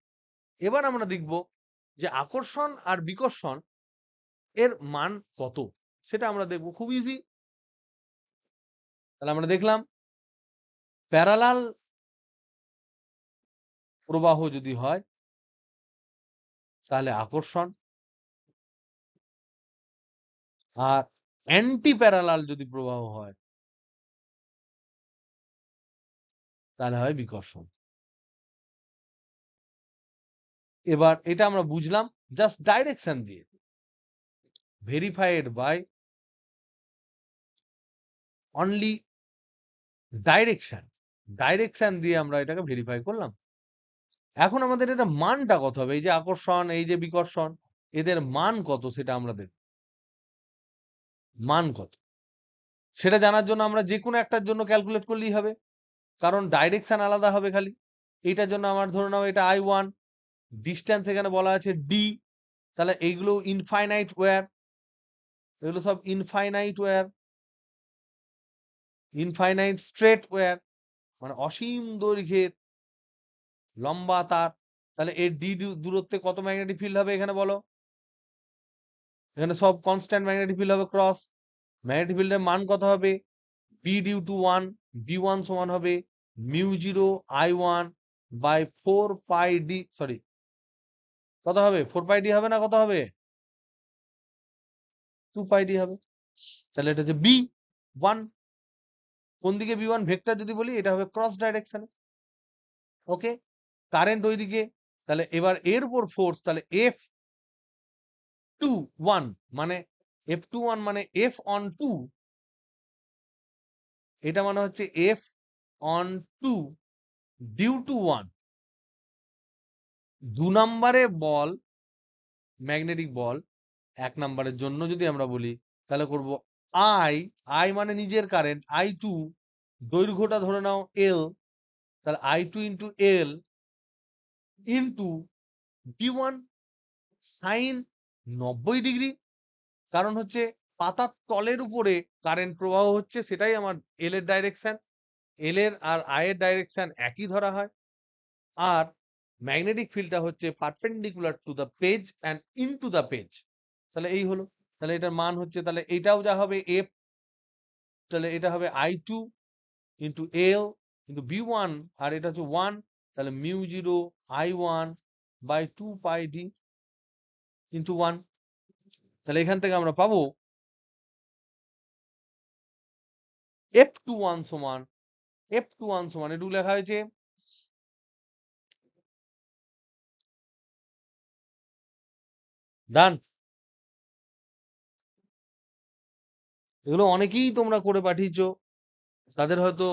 Speaker 1: এবার আমরা দেখব যে আকর্ষণ আর বিকর্ষণ এর মান কত, সেটা আমরা দেখব। খুব ইজি। তাহলে আমরা দেখলাম প্যারালাল প্রবাহ যদি হয় তাহলে আকর্ষণ, আর অ্যান্টি প্যারালাল যদি প্রবাহ হয় তাহলে হয় বিকর্ষণ। এবার এটা আমরা বুঝলাম জাস্ট ডাইরেকশন দিয়ে, verified by only direction. Direction দিয়ে আমরা এটাকে ভেরিফাই করলাম। এখন আমাদের এটা মানটা কত হবে? এই যে আকর্ষণ, এই যে বিকর্ষণ, এদের মান কত সেটা আমরা দেখব। মান কত সেটা জানার জন্য আমরা যে কোনো একটার জন্য ক্যালকুলেট করলেই হবে, কারণ ডাইরেকশন আলাদা হবে খালি। এইটার জন্য আমার ধরে নাও এটা I1, ডিস্টেন্স এখানে বলা আছে D, তাহলে এইগুলো ইনফাইনাইট ওয়্যার, এগুলো সব infinite wire, infinite straight wire, মানে অসীম দৈর্ঘ্যের লম্বা তার। তাহলে এর D দূরত্বে কত ম্যাগনেটিক ফিল্ড হবে এখানে বলো? এখানে সব কনস্ট্যান্ট ম্যাগনেটিক ফিল্ড হবে ক্রস। ম্যাগনেটিক ফিল্ডের মান কত হবে? B ডিউ টু 1, B1 সমান হবে μ0 I1 by 4 pi D, sorry কত হবে? 4 পাই D হবে না, কত হবে? 2 পাই D হবে। তাহলে এটা হচ্ছে B1। কোন দিকে B1? ভেক্টর যদি বলি এটা হবে ক্রস ডাইরেকশনে। ওকে, কারেন্ট ওইদিকে। তাহলে এবার এর উপর ফোর্স, তাহলে F21 মানে F21 মানে F on 2, এটা মানে হচ্ছে F on 2 ডিউ টু 1। 2 নম্বরে বল, ম্যাগনেটিক বল 1 নম্বরের জন্য যদি আমরা বলি তাহলে করব I মানে নিজের কারেন্ট I2, দৈর্ঘ্যটা ধরে নাও L, তাহলে I2 into L into V1 sign 90 degree. কারণ হচ্ছে পাতার তলের উপরে কারেন্ট প্রবাহ হচ্ছে, সেটাই আমার এল এর ডাইরেকশন। এল এর আর আই এর ডাইরেকশন একই ধরা হয়। আর ম্যাগনেটিক ফিল্ডটা হচ্ছে perpendicular to the page and into the page. তাহলে এই হলো, তাহলে এটার মান হচ্ছে, তাহলে এটাও যা হবে এফ, তাহলে এটা হবে I2 into L into V1, আর এটা হচ্ছে 1, তাহলে mu 0 I1 by 2 pi D into 1। তাহলে এখান থেকে আমরা পাবো F21 সমান, F21 সমান এটুকু লেখা হয়েছে ডান। এগুলো অনেকেই তোমরা করে পাঠিয়েছো, তাদের হয়তো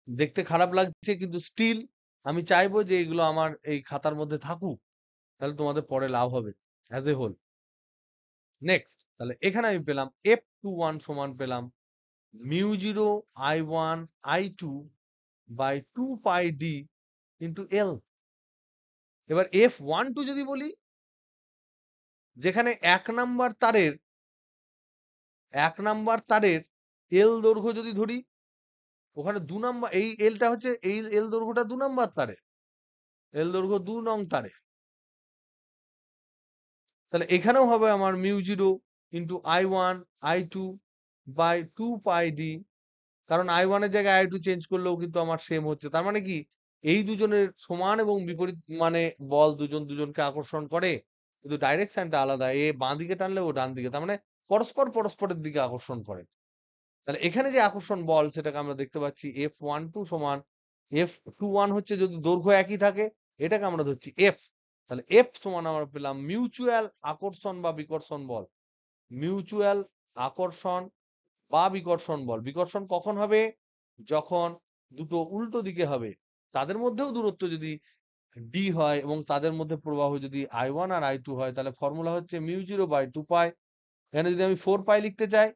Speaker 1: দেখতে খারাপ লাগছে, কিন্তু স্টিল আমি চাইবো যে এগুলো আমার এই খাতার মধ্যে থাকুক, তাহলে তোমাদের পরে লাভ হবে অ্যাজ এ হোল। নেক্সট, তাহলে এখানে আমি পেলাম F21 সমান পেলাম mu 0 I1 I2 by 2 pi D into l. এবার F12 যদি বলি, যেখানে এক নাম্বার তারের এল দৈর্ঘ্য যদি ধরি, ওখানে 2 নাম্বার, এই এলটা হচ্ছে, এই এল দৈর্ঘ্যটা 2 নাম্বার তারে, এল দৈর্ঘ্য 2 নং তারে। তাহলে এখানেও হবে আমার mu 0 into I1 I2 by 2 pi D. কারণ I1 এর জায়গায় I2 চেঞ্জ করলেও কিন্তু আমার সেম হচ্ছে। তার মানে কি, এই দুজনের সমান এবং বিপরীত মানে বল দুজন দুজনকে আকর্ষণ করে, কিন্তু ডাইরেকশনটা আলাদা, এ বাঁ দিকে টানলে ও ডান দিকে, তার মানে পরস্পর পরস্পরের দিকে আকর্ষণ করে। তাহলে এখানে যে আকর্ষণ বল সেটাকে আমরা দেখতে পাচ্ছি F12 সমান F21 হচ্ছে যদি দৈর্ঘ্য একই থাকে, এটাকে আমরা ধরছি F। তাহলে F সমান আমরা পেলাম মিউচুয়াল আকর্ষণ বা বিকর্ষণ বল। মিউচুয়াল আকর্ষণ বা বিকর্ষণ বল। বিকর্ষণ কখন হবে? যখন দুটো উল্টো দিকে হবে, তাদের মধ্যেও দূরত্ব যদি ডি হয় এবং তাদের মধ্যে প্রবাহ যদি I1 আর I2 হয়, তাহলে ফর্মুলা হচ্ছে মিউ 0/2 পাই। এখানে যদি আমি 4 পাই লিখতে চাই,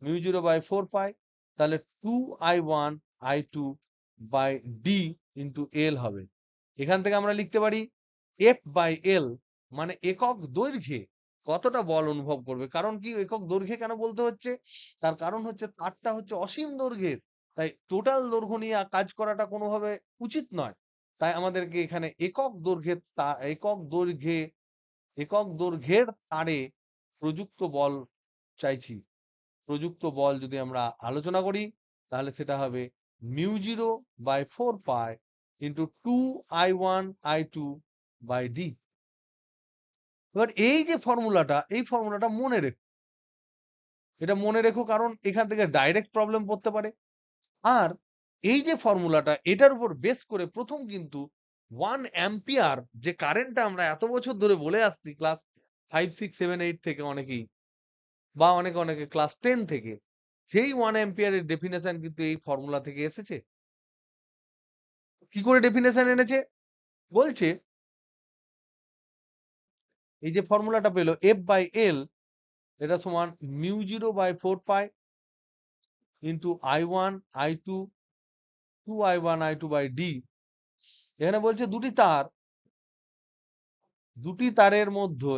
Speaker 1: মিউ 0/4 পাই, তাহলে 2I1 I2 by D into এল হবে। এখান থেকে আমরা লিখতে পারি F/L মানে একক দৈর্ঘ্যে কতটা বল অনুভব করবে। কারণ কি একক দৈর্ঘ্যে কেন বলতে হচ্ছে? তার কারণ হচ্ছে তারটা হচ্ছে অসীম দৈর্ঘ্যের, তাই টোটাল দৈর্ঘ্য নিয়ে কাজ করাটা কোনোভাবে উচিত নয়। তাই আমাদেরকে এখানে একক দৈর্ঘ্যের তারে প্রযুক্ত বল চাইছি। প্রযুক্ত বল যদি আমরা আলোচনা করি, তাহলে সেটা হবে mu 0/4 pi into 2I1 I2 by D. এবার এই যে ফর্মুলাটা, এই ফর্মুলাটা মনে রেখো, এটা মনে রেখো, কারণ এখান থেকে ডাইরেক্ট প্রবলেম পড়তে পারে। আর এই যে ফর্মুলাটা, এটার উপর বেস করে প্রথম কিন্তু 1 অ্যাম্পিয়ার যে কারেন্টটা আমরা এত বছর ধরে বলে আসছি ক্লাস 5 6 7 8 থেকে, অনেকেই বা অনেকে ক্লাস 10 থেকে, সেই 1 অ্যাম্পিয়ারের ডেফিনেশন কিন্তু এই ফর্মুলা থেকে এসেছে। কি করে ডেফিনেশন এনেছে? বলছে এই যে ফর্মুলাটা পেলো F/L, এটা সমান mu 0/4 pi into I1 I2 2I1 I2 by D. এখানে বলছে দুটি তারের মধ্যে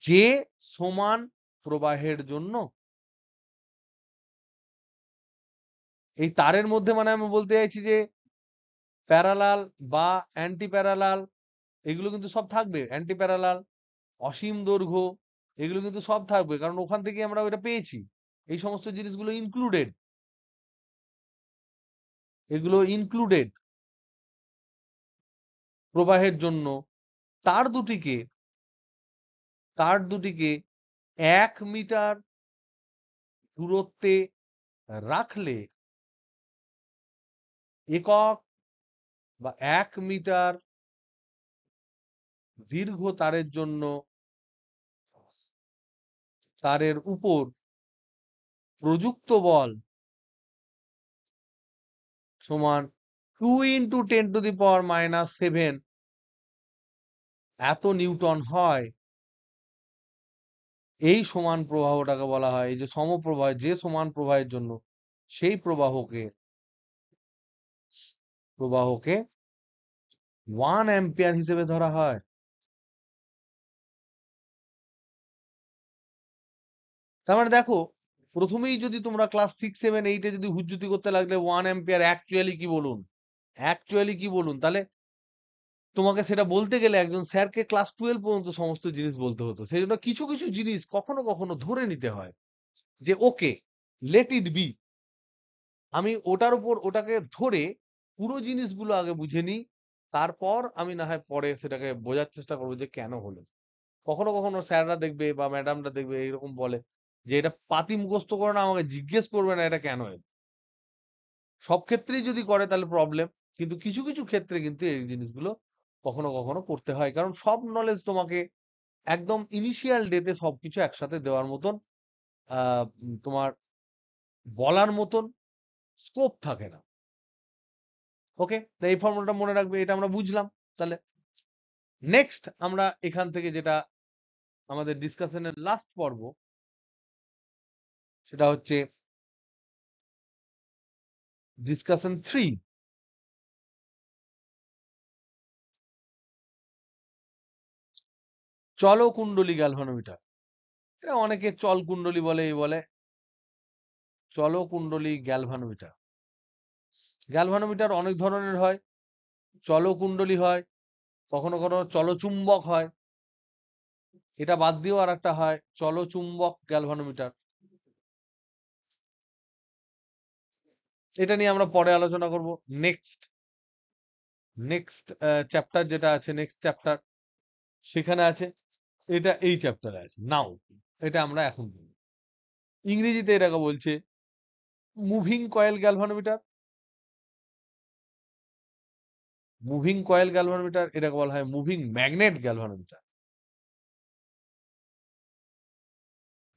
Speaker 1: যে সমান প্রবাহের জন্য, এই তারের মধ্যে মানে আমি বলতে চাইছি যে প্যারালাল বা অ্যান্টি প্যারালাল, এগুলো কিন্তু সব থাকবে। অ্যান্টি প্যারালাল, অসীম দৈর্ঘ্য, এগুলো কিন্তু সব থাকবে, কারণ ওখান থেকে আমরা ওটা পেয়েছি। এই সমস্ত জিনিসগুলো ইনক্লুডেড, এগুলো ইনক্লুডেড প্রবাহের জন্য। তার দুটিকে 1 মিটার দূরত্বে রাখলে একক বা 1 মিটার দীর্ঘ তারের জন্য তারের উপর প্রযুক্ত বল সমান 2 × 10⁻⁷ এত নিউটন হয়। এই সমান প্রবাহটাকে বলা হয়, এই যে সমপ্রবাহ, যে সমান প্রবাহের জন্য সেই প্রবাহকে প্রবাহকে 1 অ্যাম্পিয়ার হিসেবে ধরা হয়। তার মানে দেখো, প্রথমেই যদি তোমরা ক্লাস 6, 7, 8 যদি হুজ্জুতি করতে লাগলে 1 অ্যাম্পিয়ার অ্যাকচুয়ালি কি বলুন, অ্যাকচুয়ালি কি বলুন, তাহলে তোমাকে সেটা বলতে গেলে একজন স্যারকে ক্লাস 12 পর্যন্ত সমস্ত জিনিস বলতে হতো। সেই জন্য কিছু কিছু জিনিস কখনো কখনো ধরে নিতে হয় যে ওকে, লেট ইট বি, আমি ওটার উপর ওটাকে ধরে পুরো জিনিসগুলো আগে বুঝে নিই, তারপর আমি না হয় পরে সেটাকে বোঝার চেষ্টা করবো যে কেন হলো। কখনো কখনো স্যাররা দেখবে বা ম্যাডামরা দেখবে এরকম বলে যে এটা পাতি মুখস্থ করে না, আমাকে জিজ্ঞেস করবে না এটা কেন এলো। সব ক্ষেত্রেই যদি করে তাহলে প্রবলেম, কিন্তু কিছু কিছু ক্ষেত্রে কিন্তু এই জিনিসগুলো কখনো কখনো করতে হয়, কারণ সব নলেজ তোমাকে একদম ইনিশিয়াল ডেতে সবকিছু একসাথে দেওয়ার মতন তোমার বলার মতন স্কোপ থাকে না। ওকে, তো এই ফর্মুলাটা মনে রাখবে, এটা আমরা বুঝলাম। তাহলে নেক্সট আমরা এখান থেকে যেটা আমাদের ডিসকাশনের লাস্ট পর্ব, সেটা হচ্ছে ডিসকাশন 3, চলকুণ্ডলী গ্যালভানোমিটার। এটা অনেকে চল কুণ্ডলী বলে, এই বলে চলকুণ্ডলী গ্যালভানোমিটার। গ্যালভানোমিটার অনেক ধরনের হয়, চলকুণ্ডলী হয়, কখনো কখনো চলচুম্বক হয়, এটা বাদ দিয়েও আর একটা হয় চলচুম্বক গ্যালভানোমিটার। এটা নিয়ে আমরা পরে আলোচনা করব। নেক্সট নেক্সট চ্যাপ্টার যেটা আছে, নেক্সট চ্যাপ্টার সেখানে আছে, এটা এই চ্যাপ্টারে আছে নাও, এটা আমরা এখন বলবো। ইংরেজিতে এটাকে বলছে moving coil galvanometer. Moving coil galvanometer, এটাকে বলা হয় মুভিং ম্যাগনেট গ্যালভানোমিটার।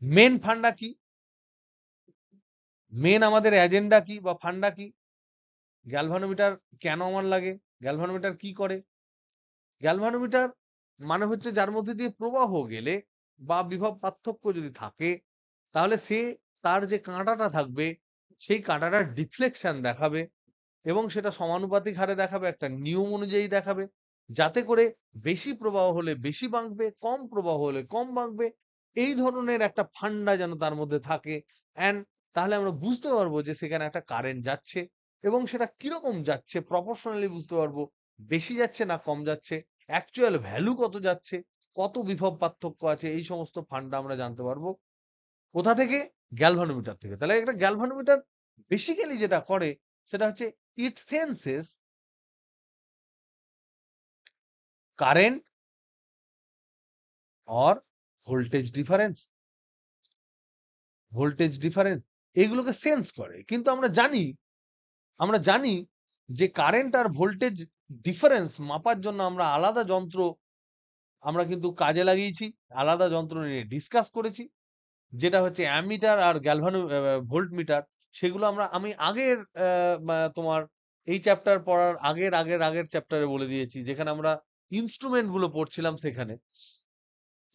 Speaker 1: মেন ফান্ডা কি, মেন আমাদের এজেন্ডা কি বা ফান্ডা কি, গ্যালভানোমিটার কেন আমার লাগে, গ্যালভানোমিটার কি করে। গ্যালভানোমিটার মানে হচ্ছে যার মধ্যে দিয়ে প্রবাহ গেলে বা বিভব পার্থক্য যদি থাকে, তাহলে সে তার যে কাঁটাটা থাকবে সেই কাঁটাটার ডিফ্লেকশন দেখাবে, এবং সেটা সমানুপাতিক হারে দেখাবে, একটা নিয়ম অনুযায়ী দেখাবে, যাতে করে বেশি প্রবাহ হলে বেশি বাঁকবে, কম প্রবাহ হলে কম বাঁকবে। এই ধরনের একটা ফান্ডা যেন তার মধ্যে থাকে, অ্যান্ড তাহলে আমরা বুঝতে পারবো যে সেখানে একটা কারেন্ট যাচ্ছে, এবং সেটা কিরকম যাচ্ছে প্রপোর্শনালি বুঝতে পারবো, বেশি যাচ্ছে না কম যাচ্ছে, অ্যাকচুয়াল ভ্যালু কত যাচ্ছে, কত বিভব পার্থক্য আছে, এই সমস্ত ফান্ডা আমরা জানতে পারবো কোথা থেকে, গ্যালভানোমিটার থেকে। তাহলে একটা গ্যালভানোমিটার বেসিক্যালি যেটা করে সেটা হচ্ছে it senses current or voltage difference, voltage difference এগুলোকে সেন্স করে। কিন্তু আমরা জানি যে কারেন্ট আর ভোল্টেজ ডিফারেন্স মাপার জন্য আমরা আলাদা যন্ত্র আমরা কিন্তু কাজে লাগিয়েছি, আলাদা যন্ত্র নিয়ে ডিসকাস করেছি, যেটা হচ্ছে অ্যামিটার আর গ্যালভানো ভোল্ট মিটার। সেগুলো আমি আগের তোমার এই চ্যাপ্টার পড়ার আগের আগের আগের চ্যাপ্টারে বলে দিয়েছি, যেখানে আমরা ইনস্ট্রুমেন্ট গুলো পড়ছিলাম, সেখানে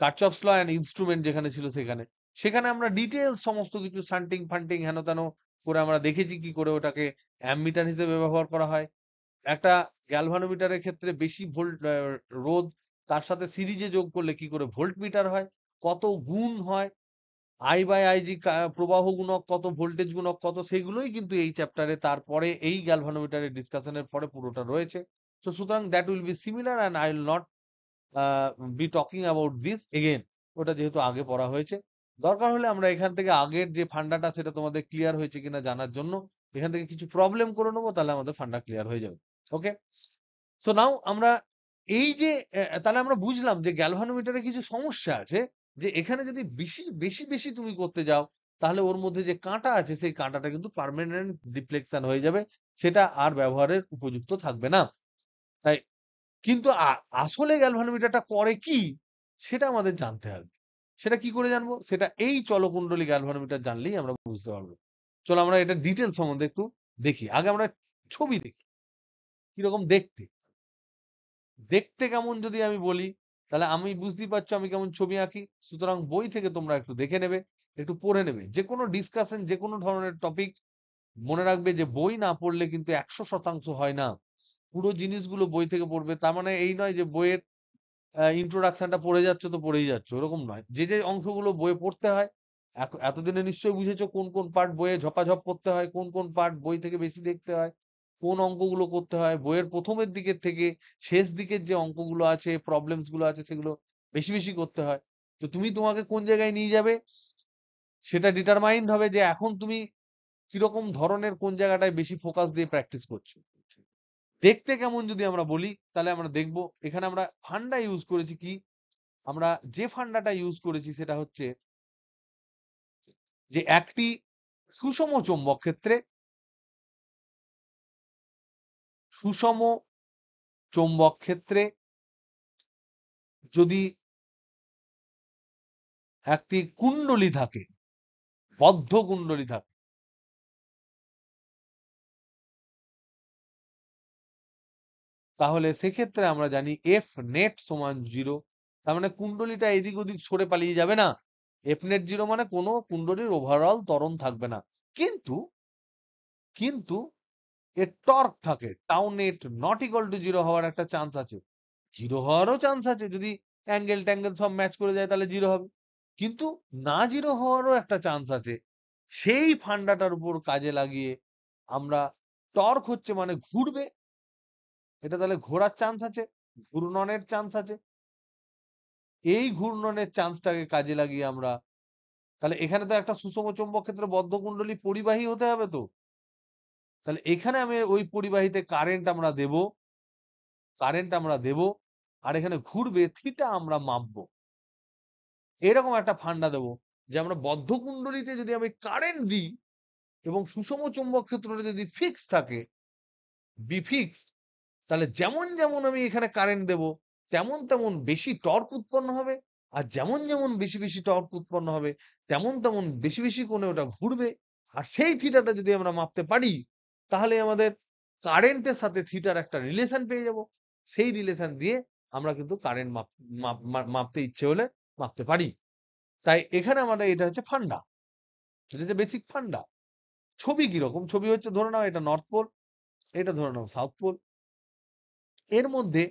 Speaker 1: কার্চফস ল অ্যান্ড ইনস্ট্রুমেন্ট যেখানে ছিল, সেখানে সেখানে আমরা ডিটেলস সমস্ত কিছু শান্টিং ফান্টিং হেন তেন করে আমরা দেখেছি কি করে ওটাকে অ্যামমিটার হিসেবে ব্যবহার করা হয়। একটা গ্যালভানোমিটারের ক্ষেত্রে বেশি ভোল্ট রোধ তার সাথে সিরিজে যোগ করলে কি করে ভোল্ট মিটার হয়, কত গুণ হয়, আই বাই আইজি প্রবাহ গুণক কত, ভোল্টেজ গুণক কত, সেগুলোই কিন্তু এই চ্যাপ্টারে তারপরে এই গ্যালভানোমিটারের ডিসকাশনের পরে পুরোটা রয়েছে। তো সুতরাং that will be similar and I will not be talking about this again. ওটা যেহেতু আগে পড়া হয়েছে, দরকার হলে আমরা এখান থেকে আগের যে ফান্ডাটা সেটা তোমাদের ক্লিয়ার হয়েছে কিনা জানার জন্য এখান থেকে কিছু প্রবলেম করে নেবো, তাহলে আমাদের ফান্ডা ক্লিয়ার হয়ে যাবে। ওকে, সো নাও আমরা এই যে তাহলে আমরা বুঝলাম যে গ্যালভানোমিটারে কিছু সমস্যা আছে, যে এখানে যদি বেশি বেশি বেশি তুমি করতে যাও, তাহলে ওর মধ্যে যে কাঁটা আছে সেই কাঁটাটা কিন্তু পার্মানেন্ট ডিফ্লেকশন হয়ে যাবে, সেটা আর ব্যবহারের উপযুক্ত থাকবে না। তাই কিন্তু আসলে গ্যালভানোমিটারটা করে কি সেটা আমাদের জানতে হবে। সেটা কি করে জানবো, সেটা এই চলকুণ্ডলী গ্যালভানোমিটার জানলেই আমরা বুঝতে পারবো। চলো আমরা এটা ডিটেল সম্বন্ধে একটু দেখি। আগে আমরা ছবি দেখি কিরকম দেখতে, দেখতে কেমন যদি আমি বলি, তাহলে আমি বুঝতেই পারছো আমি কেমন ছবি আঁকি। সুতরাং বই থেকে তোমরা একটু দেখে নেবে, একটু পড়ে নেবে। যে কোনো ডিসকাশন, যে কোনো ধরনের টপিক, মনে রাখবে যে বই না পড়লে কিন্তু 100% হয় না। পুরো জিনিসগুলো বই থেকে পড়বে, তার মানে এই নয় যে বইয়ের ইন্ট্রোডাকশনটা পড়ে যাচ্ছ তো পড়েই যাচ্ছ, ওরকম নয়। যে যে অংশগুলো বইয়ে পড়তে হয়, এতদিনে নিশ্চয়ই বুঝেছো কোন কোন পার্ট বইয়ে ঝপাঝপ পড়তে হয়, কোন কোন পার্ট বই থেকে বেশি দেখতে হয়, কোন অঙ্কগুলো করতে হয়। বইয়ের প্রথমের দিকের থেকে শেষ দিকের যে অঙ্কগুলো আছে, প্রবলেমস গুলো আছে, সেগুলো বেশি বেশি করতে হয়। তো তুমি তোমাকে কোন জায়গায় নিয়ে যাবে সেটা ডিটারমাইন্ড হবে যে এখন তুমি কিরকম ধরনের কোন জায়গাটায় বেশি ফোকাস দিয়ে প্র্যাকটিস করছো। দেখতে কেমন যদি আমরা বলি, তাহলে আমরা দেখব এখানে আমরা ফান্ডা ইউজ করেছি কি, আমরা যে ফান্ডাটা ইউজ করেছি সেটা হচ্ছে যে একটি সুষম চৌম্বক ক্ষেত্রে, সুষম চৌম্বক ক্ষেত্রে যদি একটি কুণ্ডলী থাকে, বদ্ধ কুণ্ডলী থাকে, তাহলে সেক্ষেত্রে আমরা জানি এফ নেট সমান 0। তার মানে কুণ্ডলীটা এদিক ওদিক সরে পালিয়ে যাবে না। এফ নেট 0 মানে কোনো কুণ্ডলীর ওভারঅল ত্বরণ থাকবে না। কিন্তু কিন্তু এর টর্ক থাকে, tau net not equal to 0 হওয়ার একটা চান্স আছে। 0 হওয়ারও চান্স আছে, যদি অ্যাঙ্গেল ট্যাঙ্গেল সব ম্যাচ করে যায় তাহলে 0 হবে। কিন্তু না 0 হওয়ারও একটা চান্স আছে। সেই ফান্ডাটার উপর কাজে লাগিয়ে আমরা টর্ক হচ্ছে মানে ঘুরবে, এটা তাহলে ঘোরার চান্স আছে, ঘূর্ণনের চান্স আছে। এই ঘূর্ণনের চান্সটাকে কাজে লাগিয়ে আমরা, তাহলে এখানে তো একটা সুষম চৌম্বক ক্ষেত্রে বদ্ধ কুণ্ডলী পরিবাহী হতে হবে তো, তাহলে এখানে আমি ওই পরিবাহীতে কারেন্ট আমরা দেব, আর এখানে ঘুরবে, থিটা আমরা মাপবো। এরকম একটা ফান্ডা দেবো যে আমরা বদ্ধ কুণ্ডলীতে যদি আমি কারেন্ট দিই এবং সুষম চৌম্বক ক্ষেত্রটা যদি ফিক্স থাকে, বি ফিক্স, তাহলে যেমন যেমন আমি এখানে কারেন্ট দেব তেমন তেমন বেশি টর্ক উৎপন্ন হবে। আর যেমন যেমন বেশি বেশি টর্ক উৎপন্ন হবে তেমন তেমন বেশি বেশি কোণে ওটা ঘুরবে। আর সেই থিটাটা যদি আমরা মাপতে পারি, তাহলে আমাদের কারেন্টের সাথে থিটার একটা রিলেশন পেয়ে যাব। সেই রিলেশন দিয়ে আমরা কিন্তু কারেন্ট মাপতে ইচ্ছে হলে মাপতে পারি। তাই এখানে আমাদের এটা হচ্ছে ফান্ডা, এটা হচ্ছে বেসিক ফান্ডা। ছবি কিরকম, ছবি হচ্ছে ধরে নাও এটা নর্থ পোল, এটা ধরে নাও সাউথ পোল। এর মধ্যে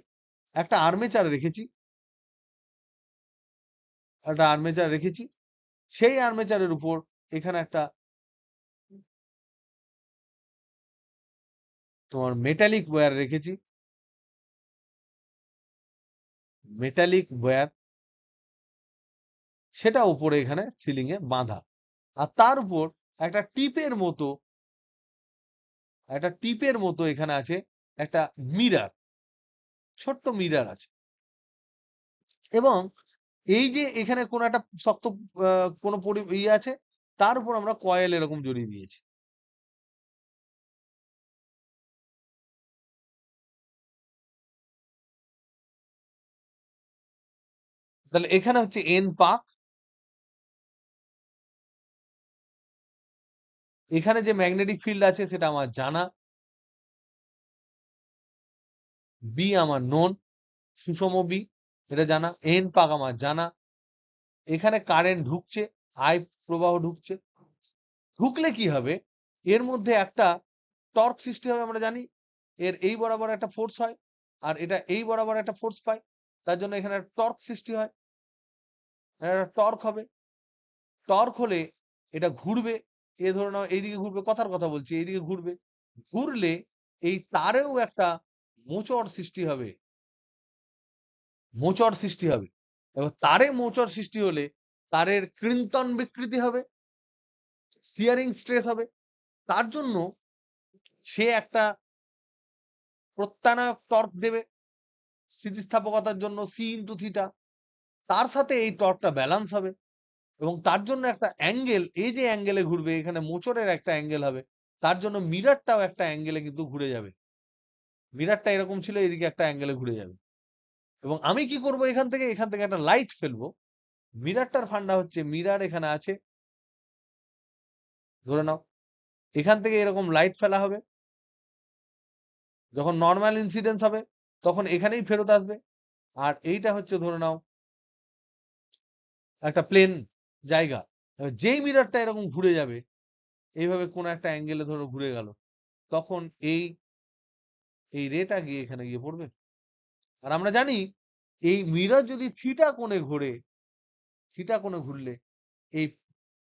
Speaker 1: একটা আর্মেচার রেখেছি, সেই আর্মেচারের উপর এখানে একটা তোমার মেটালিক ওয়্যার, সেটা উপরে এখানে সিলিং এ বাঁধা। আর তার উপর একটা টিপের মতো এখানে আছে একটা মিরার, ছোট্ট মিরার আছে। এবং এই যে এখানে কোন একটা শক্ত কোন ইয়ে আছে, তার উপর আমরা কয়েল এরকম জড়িয়ে দিয়েছি। তাহলে এখানে হচ্ছে এন পাক, এখানে যে ম্যাগনেটিক ফিল্ড আছে সেটা আমার জানা, বি আমার নোন, সুষম বি, এটা জানা, এন পাক আমার জানা। এখানে কারেন্ট ঢুকছে, আই প্রবাহ ঢুকছে, ঢুকলে কি হবে, এর মধ্যে একটা টর্ক সৃষ্টি হবে আমরা জানি। এর এই বরাবর একটা ফোর্স হয়, আর এটা এই বরাবর একটা ফোর্স পায়, তার জন্য এখানে টর্ক সৃষ্টি হয়, একটা টর্ক হবে। টর্ক হলে এটা ঘুরবে, এ ধরে নাও এইদিকে ঘুরবে, কথার কথা বলছি, এইদিকে ঘুরবে, ঘুরলে এই তারেও একটা মোচড় সৃষ্টি হবে। এবার তারে মোচড় সৃষ্টি হলে তারের কৃন্তন বিকৃতি হবে, শিয়ারিং স্ট্রেস হবে। তার জন্য সে একটা প্রত্যানায়ক টর্ক দেবে স্থিতিস্থাপকতার জন্য, সি ইন্টু থিটা। তার সাথে এই টর্কটা ব্যালান্স হবে, এবং তার জন্য একটা অ্যাঙ্গেল, এই যে অ্যাঙ্গেলে ঘুরবে এখানে মোচড়ের একটা অ্যাঙ্গেল হবে, তার জন্য মিরারটাও একটা অ্যাঙ্গেলে কিন্তু ঘুরে যাবে। মিরারটা এরকম ছিল, এদিকে একটা অ্যাঙ্গেলে ঘুরে যাবে। এবং আমি কি করব, এখান থেকে একটা লাইট ফেলবো। মিরারটার ফান্ডা হচ্ছে, মিরার এখানে আছে ধরে নাও, এখান থেকে এরকম লাইট ফেলা হবে, যখন নর্মাল ইনসিডেন্স হবে তখন এখানেই ফেরত আসবে। আর এইটা হচ্ছে ধরে নাও একটা প্লেন জায়গা, এবার যেই মিরারটা এরকম ঘুরে যাবে, এইভাবে কোন একটা অ্যাঙ্গেলে ধরো ঘুরে গেল, তখন এই এই রেটা গিয়ে এখানে গিয়ে পড়বে। আর আমরা জানি এই মিরর যদি থিটা কোণে ঘোরে, থিটা কোণে ঘুরলে এই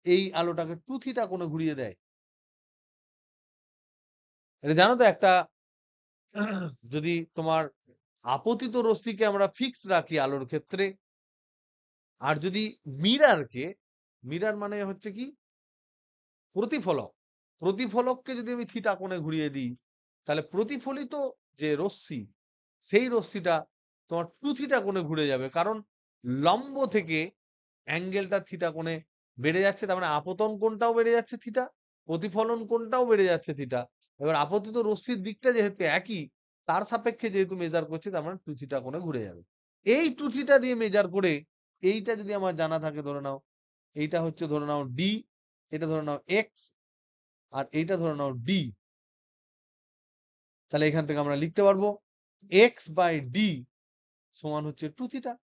Speaker 1: এই আলোটাকে টু থিটা কোণে ঘুরিয়ে দেয়। এটা জানো তো? একটা যদি তোমার আপতিত রশ্মিকে আমরা ফিক্স রাখি আলোর ক্ষেত্রে, আর যদি মিররকে, মিরর মানে হচ্ছে কি প্রতিফলক, প্রতিফলককে যদি আমি থিটা কোণে ঘুরিয়ে দিই, তাহলে প্রতিফলিত যে রশ্মি, সেই রশ্মিটা তোমার টু থিটা কোণে ঘুরে যাবে। কারণ লম্ব থেকে অ্যাঙ্গেলটা থিটা কোণে বেড়ে যাচ্ছে, তার মানে আপতন কোণটাও বেড়ে যাচ্ছে থিটা, প্রতিফলন কোণটাও বেড়ে যাচ্ছে থিটা। এবার আপতিত রশ্মির দিকটা যেহেতু একই, তার সাপেক্ষে যেহেতু মেজার করছি, তার মানে টু থিটা কোণে ঘুরে যাবে। এই টু থিটা দিয়ে মেজার করে, এইটা যদি আমার জানা থাকে, ধরে নাও এইটা হচ্ছে, ধরে নাও ডি, এটা ধরে নাও এক্স, আর এইটা ধরে নাও ডি, তাহলে এখান থেকে আমরা লিখতে পারবো এক্স বাই ডি সমান হচ্ছে টু থিটা।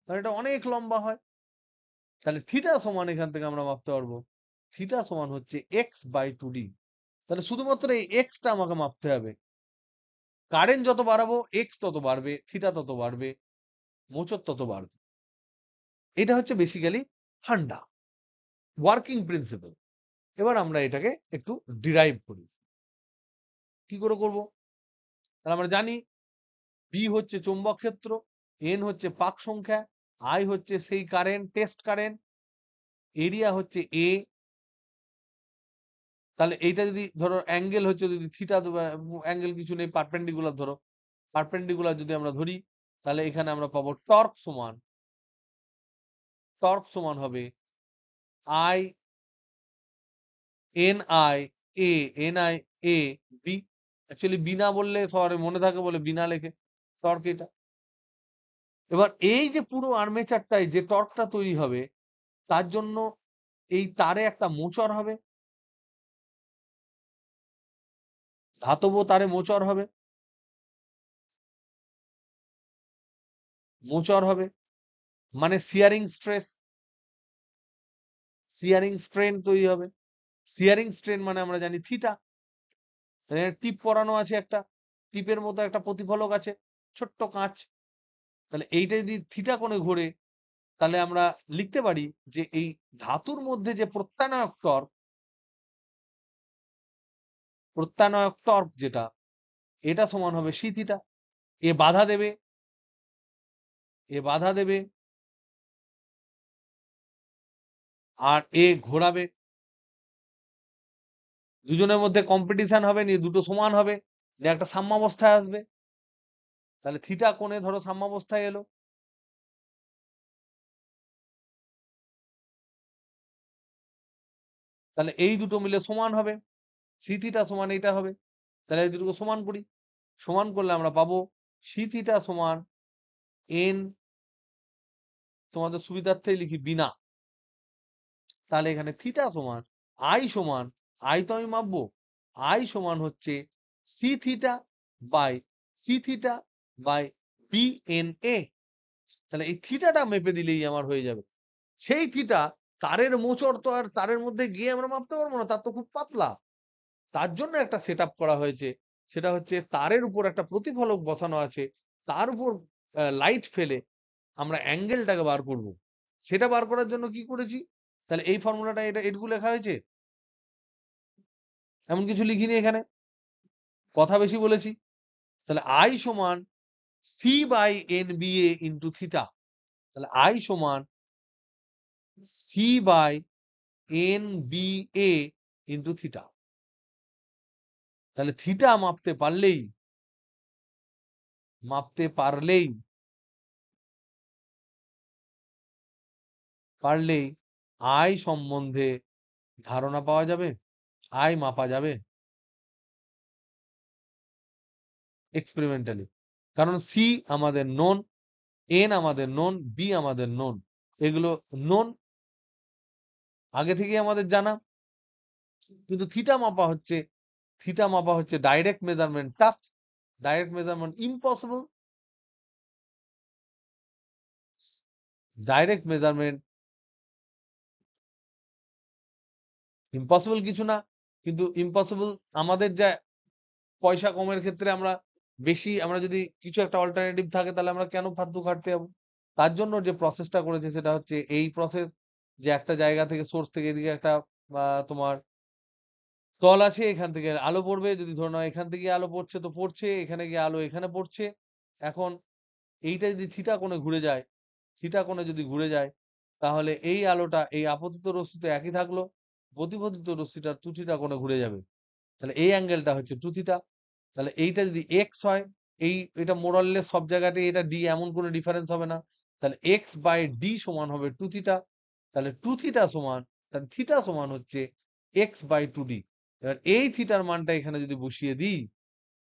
Speaker 1: তাহলে এটা অনেক লম্বা হয়। তাহলে থিটা সমান এখান থেকে আমরা মাপতে পারবো, থিটা সমান হচ্ছে এক্স বাই টু ডি। তাহলে শুধুমাত্র এই এক্সটা আমাকে মাপতে হবে। কারেন্ট যত বাড়াবো এক্স তত বাড়বে, থিটা তত বাড়বে, মোচর তত বাড়বে। এটা হচ্ছে বেসিক্যালি ঠান্ডা ওয়ার্কিং প্রিন্সিপাল। এবার আমরা এটাকে একটু ডিরাইভ করি। কি করে করব? তাহলে আমরা জানি বি হচ্ছে চৌম্বক ক্ষেত্র, এন হচ্ছে পাক সংখ্যা, আই হচ্ছে সেই কারেন্ট, টেস্ট কারেন্ট, এরিয়া হচ্ছে এ। তাহলে এইটা যদি ধরো অ্যাঙ্গেল হচ্ছে, যদি থিটা, অ্যাঙ্গেল কিছু নেই, পারপেন্ডিকুলার ধরো, পারপেন্ডিকুলার যদি আমরা ধরি, তাহলে এখানে আমরা পাবো টর্ক সমান, টর্ক সমান হবে I N I A, N I A B. Actually বিনা বললে সবার মনে থাকে বলে বিনা লেখে, টর্ক এটা। এবার এই যে পুরো আর্মেচারটায় যে টর্কটা তৈরি হবে, তার জন্য এই তারে একটা মোচর হবে, ধাতব তারে মোচর হবে, মোচর হবে মানে শিয়ারিং স্ট্রেস, শিয়ারিং স্ট্রেন তৈরি হবে। শিয়ারিং স্ট্রেন মানে আমরা জানি থিটা। টিপ পরানো আছে একটা, টিপের মতো একটা প্রতিফলক আছে, ছোট্ট কাঁচ। তাহলে এইটা যদি থিটা কোণে ঘোরে, তাহলে আমরা লিখতে পারি যে এই ধাতুর মধ্যে যে প্রত্যানায়ক টর্ক, প্রত্যানায়ক টর্ক যেটা, এটা সমান হবে সি থিটা। এ বাধা দেবে, এ বাধা দেবে, আর এ ঘোরাবে। দুজনের মধ্যে কম্পিটিশন হবে, নিয়ে দুটো সমান হবে, নিয়ে একটা সাম্যাবস্থায় আসবে। তাহলে থিটা কোণে ধরো সাম্যাবস্থায় এলো, তাহলে এই দুটো মিলে সমান হবে, সি থিটা সমান এইটা হবে। তাহলে এই দুটোকে সমান করি, সমান করলে আমরা পাবো সি থিটা সমান এন, তোমাদের সুবিধার্থেই লিখি বিনা। তাহলে এখানে থিটা সমান আই সমান, আই তো আমি মাপবো, আই সমান হচ্ছে C theta by, C theta by B N A. তাহলে এই থিটাটা মেপে দিলেই আমার হয়ে যাবে। সেই থিটা, তারের মোচড় তো আর তারের মধ্যে গিয়ে আমরা মাপতে পারবো না, তার তো খুব পাতলা। তার জন্য একটা সেট করা হয়েছে, সেটা হচ্ছে তারের উপর একটা প্রতিফলক বসানো আছে, তার উপর লাইট ফেলে আমরা অ্যাঙ্গেলটাকে বার করব। সেটা বার করার জন্য কি করেছি, তাহলে এই ফর্মুলাটা, এটা এটুকু লেখা হয়েছে, এমন কিছু লিখিনি এখানে, কথা বেশি বলেছি। তাহলে আই সমান C by N B A into theta. তাহলে আই সমান C by N B A into theta. তাহলে থিটা মাপতে পারলেই, মাপতে পারলেই, পারলেই আই সম্বন্ধে ধারণা পাওয়া যাবে, আই মাপা যাবে এক্সপেরিমেন্টালি। কারণ সি আমাদের নোন, এন আমাদের নোন, বি আমাদের নোন, এগুলো নোন আগে থেকেই আমাদের জানা। কিন্তু থিটা মাপা হচ্ছে, থিটা মাপা হচ্ছে direct measurement tough, direct measurement impossible. Direct measurement impossible কিছু না, কিন্তু ইম্পসিবল আমাদের যা পয়সা কমের ক্ষেত্রে আমরা বেশি আমরা যদি কিছু একটা অল্টারনেটিভ থাকে তাহলে আমরা কেন ফালতু খাটতে যাবো? তার জন্য যে প্রসেসটা করেছে সেটা হচ্ছে এই প্রসেস, যে একটা জায়গা থেকে সোর্স থেকে এদিকে একটা তোমার তল আছে, এখান থেকে আলো পড়বে, যদি ধরে নাও এখান থেকে আলো পড়ছে তো পড়ছে, এখানে গিয়ে আলো এখানে পড়ছে। এখন এইটা যদি থিটা কোণে ঘুরে যায়, থিটা কোণে যদি ঘুরে যায়, তাহলে এই আলোটা এই আপতিত রশ্মিতে একই থাকলো, প্রতিফলিত রশ্মিটা 2 থিটা কোণে ঘুরে যাবে। তাহলে এই অ্যাঙ্গেলটা হচ্ছে 2 থিটা। তাহলে এইটা যদি x হয়, এটা মোরাললেস সব জায়গাতে এটা d, এমন কোনো ডিফারেন্স হবে না। তাহলে x বাই d সমান হবে 2 থিটা। তাহলে 2 থিটা সমান, তাহলে থিটা সমান হচ্ছে x বাই 2d। এবার এই থিটার মানটা এখানে যদি বসিয়ে দিই,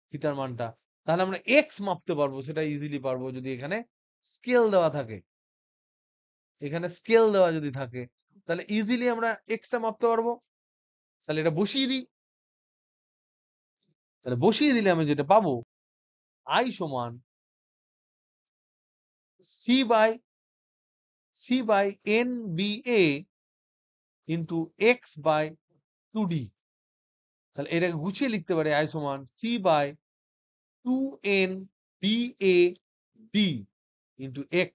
Speaker 1: থিটার মানটা, তাহলে আমরা x মাপতে পারবো, সেটা ইজিলি পারবো যদি এখানে স্কেল দেওয়া থাকে। এখানে স্কেল দেওয়া যদি থাকে তাহলে ইজিলি আমরা x টা মাপতে পারবো। তাহলে এটা বসিয়ে দিই, তাহলে বসিয়ে দিলে আমি যেটা পাবো, I সমান c by nba into x by 2d। তাহলে এটাকে গুছিয়ে লিখতে পারি I সমান c by 2nbad into x।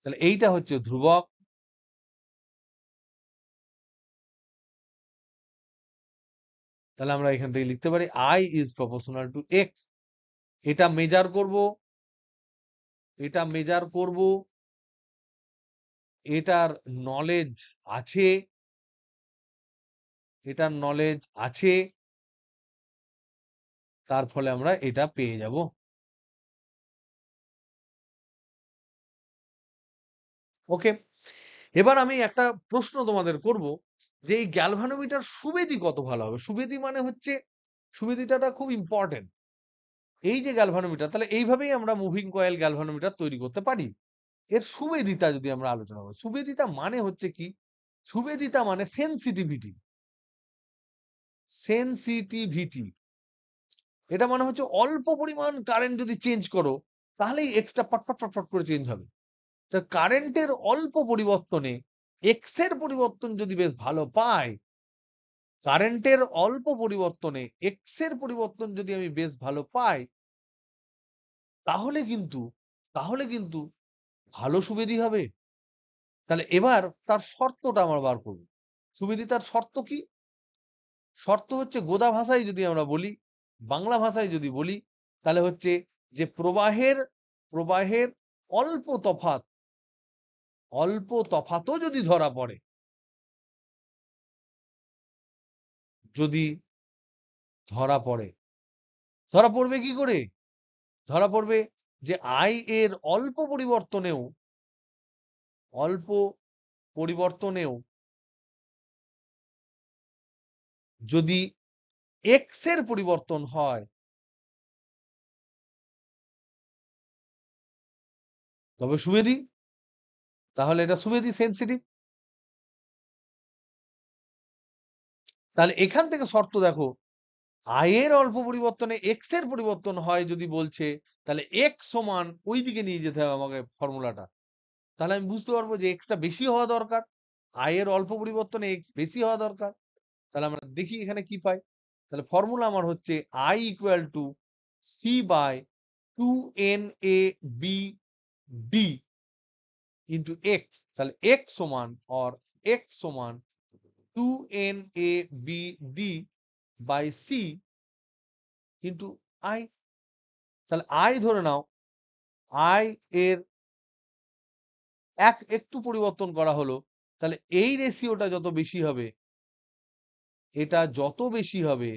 Speaker 1: তাহলে এইটা হচ্ছে ধ্রুবক। তাহলে আমরা এখান থেকে লিখতে পারি I is proportional to x। এটা মেজার করব, এটা মেজার করব, এটার নলেজ আছে, এটার নলেজ আছে, তার ফলে আমরা এটা পেয়ে যাব। ওকে, এবার আমি একটা প্রশ্ন তোমাদের করব, যে এই গ্যালভানোমিটার সুবেদী কত ভালো হবে? সুবেদী মানে হচ্ছে, সুবেদিতাটা খুব ইম্পর্টেন্ট। এই যে গ্যালভানোমিটার, তাহলে এইভাবেই আমরা মুভিং কয়েল গ্যালভানোমিটার তৈরি করতে পারি। এর সুবেদিতা যদি আমরা আলোচনা করি, সুবেদিতা মানে হচ্ছে কি? সুবেদিতা মানে সেনসিটিভিটি। সেনসিটিভিটি এটা মানে হচ্ছে অল্প পরিমাণ কারেন্ট যদি চেঞ্জ করো তাহলেই এক্সটা পটপট পটপট করে চেঞ্জ হবে। তা কারেন্টের অল্প পরিবর্তনে এক্স এর পরিবর্তন যদি বেশ ভালো পাই, কারেন্টের অল্প পরিবর্তনে এক্স এর পরিবর্তন যদি আমি বেশ ভালো পাই, তাহলে কিন্তু তাহলে কিন্তু ভালো সুবিধি হবে। তাহলে এবার তার শর্তটা আমরা বার করব। সুবিধি তার শর্ত কি? শর্ত হচ্ছে গোদা ভাষায় যদি আমরা বলি, বাংলা ভাষায় যদি বলি, তাহলে হচ্ছে যে প্রবাহের প্রবাহের অল্প তফাৎ, অল্প তফাৎও যদি ধরা পড়ে, যদি ধরা পড়ে, ধরা পড়বে কি করে? ধরা পড়বে যে আই এর অল্প পরিবর্তনেও, অল্প পরিবর্তনেও যদি এক্স এর পরিবর্তন হয়, তবে সুবেদী। তাহলে এটা সুবেদী, সেনসিটিভ। তাহলে এখান থেকে শর্ত দেখো, আই এর অল্প পরিবর্তনে এক্স এর পরিবর্তন হয় যদি বলছে, তাহলে এক্স সমান ওই দিকে নিয়ে যেতে হবে আমাকে ফর্মুলাটা। তাহলে আমি বুঝতে পারবো যে এক্সটা বেশি হওয়া দরকার, আই এর অল্প পরিবর্তনে এক্স বেশি হওয়া দরকার। তাহলে আমরা দেখি এখানে কি পাই। তাহলে ফর্মুলা আমার হচ্ছে I equal to C by 2NABD into X. তাহলে এক্স সমান, অর এক্স সমান 2NABD by C into I. তাহলে আই ধরে নাও, আই এর একটু পরিবর্তন করা হলো, তাহলে এই রেশিওটা যত বেশি হবে, এটা যত বেশি হবে,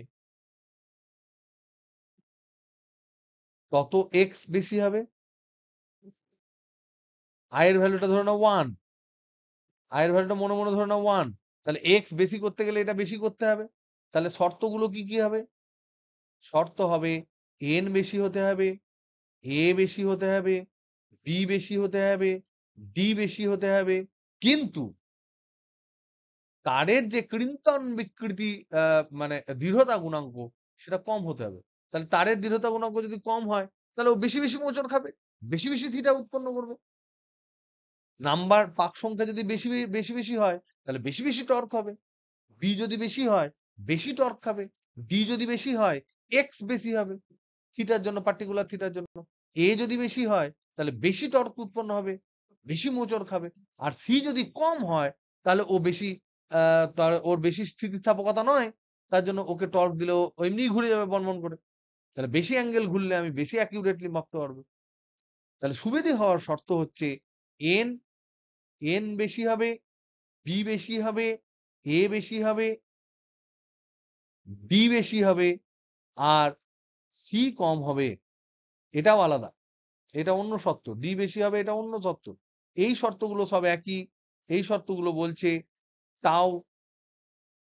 Speaker 1: তত এক্স বেশি হবে। আয়ের ভ্যালুটা ধরে নাও 1, আয়ের ভ্যালুটা মনে মনে ধরে নাও 1। তাহলে এক্স বেশি করতে গেলে এটা বেশি করতে হবে। তাহলে শর্তগুলো কি কি হবে? শর্ত হবে এন বেশি হতে হবে, এ বেশি হতে হবে, বি বেশি হতে হবে, ডি বেশি হতে হবে। কিন্তু তারের যে কৃন্তন বিকৃতি, মানে দৃঢ়তা গুণাঙ্ক, সেটা কম হতে হবে। তাহলে তারের দৃঢ়তা গুণাঙ্ক যদি কম হয়, তাহলে ও বেশি বেশি মোচড় খাবে, বেশি বেশি থিটা উৎপন্ন করবে। নাম্বার পাক সংখ্যা যদি বেশি বেশি বেশি হয়, তাহলে বেশি বেশি টর্ক হবে। বি যদি বেশি হয়, বেশি টর্ক খাবে। ডি যদি বেশি হয়, এক্স বেশি হবে। থিটার জন্য, পার্টিকুলার থিটার জন্য। এ যদি বেশি হয় তাহলে বেশি টর্ক উৎপন্ন হবে, বেশি মোচড় খাবে। আর সি যদি কম হয় তাহলে ও বেশি তার ওর বেশি স্থিতিস্থাপকতা নয়, তার জন্য ওকে টর্ক দিলেও ও এমনিই ঘুরে যাবে বনবন করে। তাহলে বেশি অ্যাঙ্গেল ঘুরলে আমি বেশি অ্যাকিউরেটলি মাপতে পারবো। তাহলে সুবিধে হওয়ার শর্ত হচ্ছে এন, এন বেশি হবে, বি বেশি হবে, এ বেশি হবে, ডি বেশি হবে, আর সি কম হবে। এটাও আলাদা, এটা অন্য শর্ত। ডি বেশি হবে, এটা অন্য শর্ত। এই শর্তগুলো সব একই। এই শর্তগুলো বলছে টাও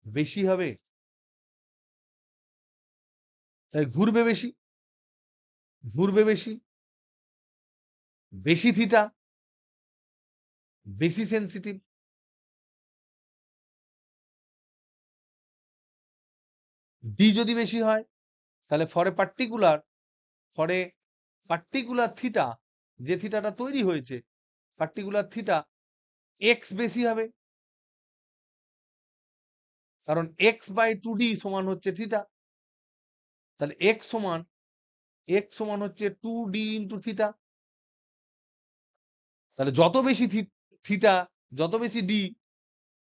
Speaker 1: বেশি হবে, তাই ঘুরবে বেশি, ঘুরবে বেশি, বেশি থিটা, বেশি সেন্সিটিভ। ডি যদি বেশি হয় তাহলে ফর এ পার্টিকুলার থিটা, যে থিটাটা তৈরি হয়েছে পার্টিকুলার থিটা, এক্স বেশি হবে, কারণ এক্স বাই 2d সমান হচ্ছে থিটা। তাহলে এক্স সমান হচ্ছে 2d ইন্টু থিটা। তাহলে যত বেশি থিটা, যত বেশি ডি,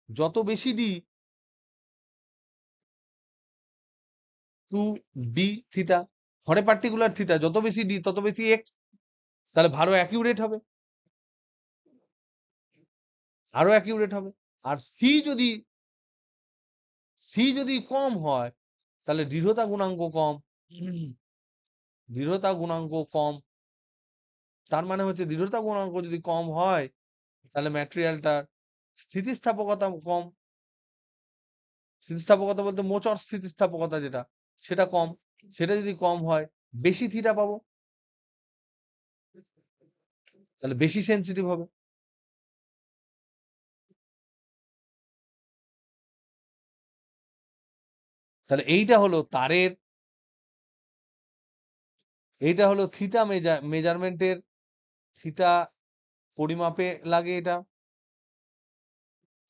Speaker 1: যত বেশি ডি, 2d থিটা, ফরে পার্টিকুলার থিটা যত বেশি ডি তত বেশি এক্স। তাহলে ভালো অ্যাকিউরেট হবে, আরো অ্যাকিউরেট হবে। আর সি যদি কম হয় তাহলে দৃঢ়তা গুণাঙ্ক কম। দৃঢ়তা গুণাঙ্ক কম, তার মানে হচ্ছে দৃঢ়তা গুণাঙ্ক যদি কম হয় তাহলে ম্যাটেরিয়ালটার স্থিতিস্থাপকতা কম। স্থিতিস্থাপকতা বলতে মোচড় স্থিতিস্থাপকতা যেটা, সেটা কম। সেটা যদি কম হয় বেশি থিটা পাবো, তাহলে বেশি সেন্সিটিভ হবে। তাহলে এইটা হলো থিটা মেজারমেন্টের, থিটা পরিমাপে লাগে এটা।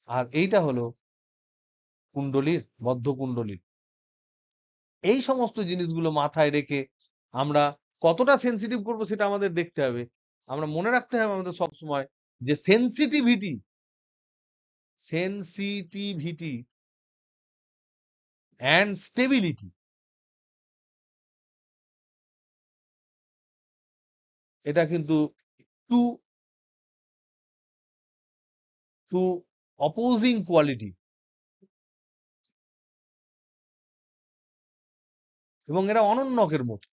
Speaker 1: আর এইটা হলো কুণ্ডলীর, বদ্ধ কুণ্ডলীর। এই সমস্ত জিনিসগুলো মাথায় রেখে আমরা কতটা সেন্সিটিভ করব সেটা আমাদের দেখতে হবে। আমরা মনে রাখতে হবে আমাদের সবসময় যে সেন্সিটিভিটি অ্যান্ড স্টেবিলিটি, এটা কিন্তু টু টু অপোজিং কোয়ালিটি, এবং এরা অনন্যকের মতো।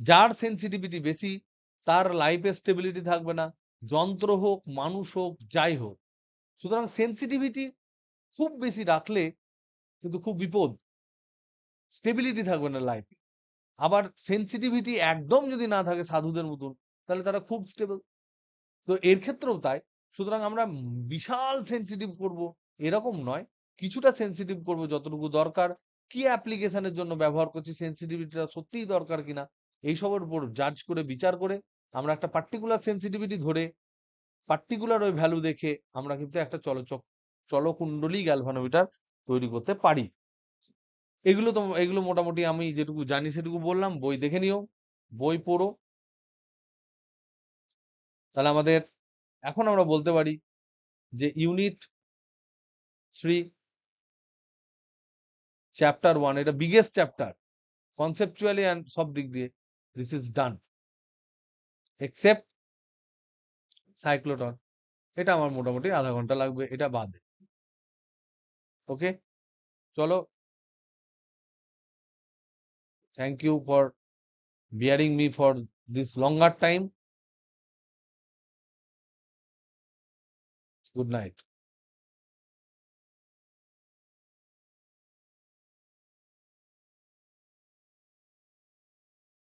Speaker 1: যার সেন্সিটিভিটি বেশি তার লাইফে স্টেবিলিটি থাকবে না, যন্ত্র হোক, মানুষ হোক, যাই হোক। সুতরাং সেন্সিটিভিটি খুব বেশি রাখলে কিন্তু খুব বিপদ, স্টেবিলিটি থাকবে না লাইফে। আবার সেন্সিটিভিটি একদম যদি না থাকে সাধুদের মতন, তাহলে তারা খুব স্টেবল। তো এর ক্ষেত্রেও তাই। সুতরাং আমরা বিশাল সেন্সিটিভ করব এরকম নয়, কিছুটা সেন্সিটিভ করব যতটুকু দরকার। কি অ্যাপ্লিকেশনের জন্য ব্যবহার করছি, সেন্সিটিভিটিটা সত্যিই দরকার কিনা, এইসবের উপর জাজ করে বিচার করে আমরা একটা পার্টিকুলার সেন্সিটিভিটি ধরে পার্টিকুলার ওই ভ্যালু দেখে আমরা কিন্তু একটা চলকুণ্ডলী গ্যালভানোমিটার তৈরি করতে পারি। এগুলো মোটামুটি আমি যেটুকু জানি সেটুকু বললাম। বই দেখে নিও, বই পড়ো। তাহলে আমাদের এখন আমরা বলতে পারি যে ইউনিট 3 চ্যাপ্টার 1, এটা বিগেস্ট চ্যাপ্টার কনসেপচুয়ালি অ্যান্ড সব দিক দিয়ে, this is done except cyclotron. এটা আমার মোটামুটি আধা ঘন্টা লাগবে, এটা বাদে। ওকে, চলো, thank you for bearing me for this longer time. Good night.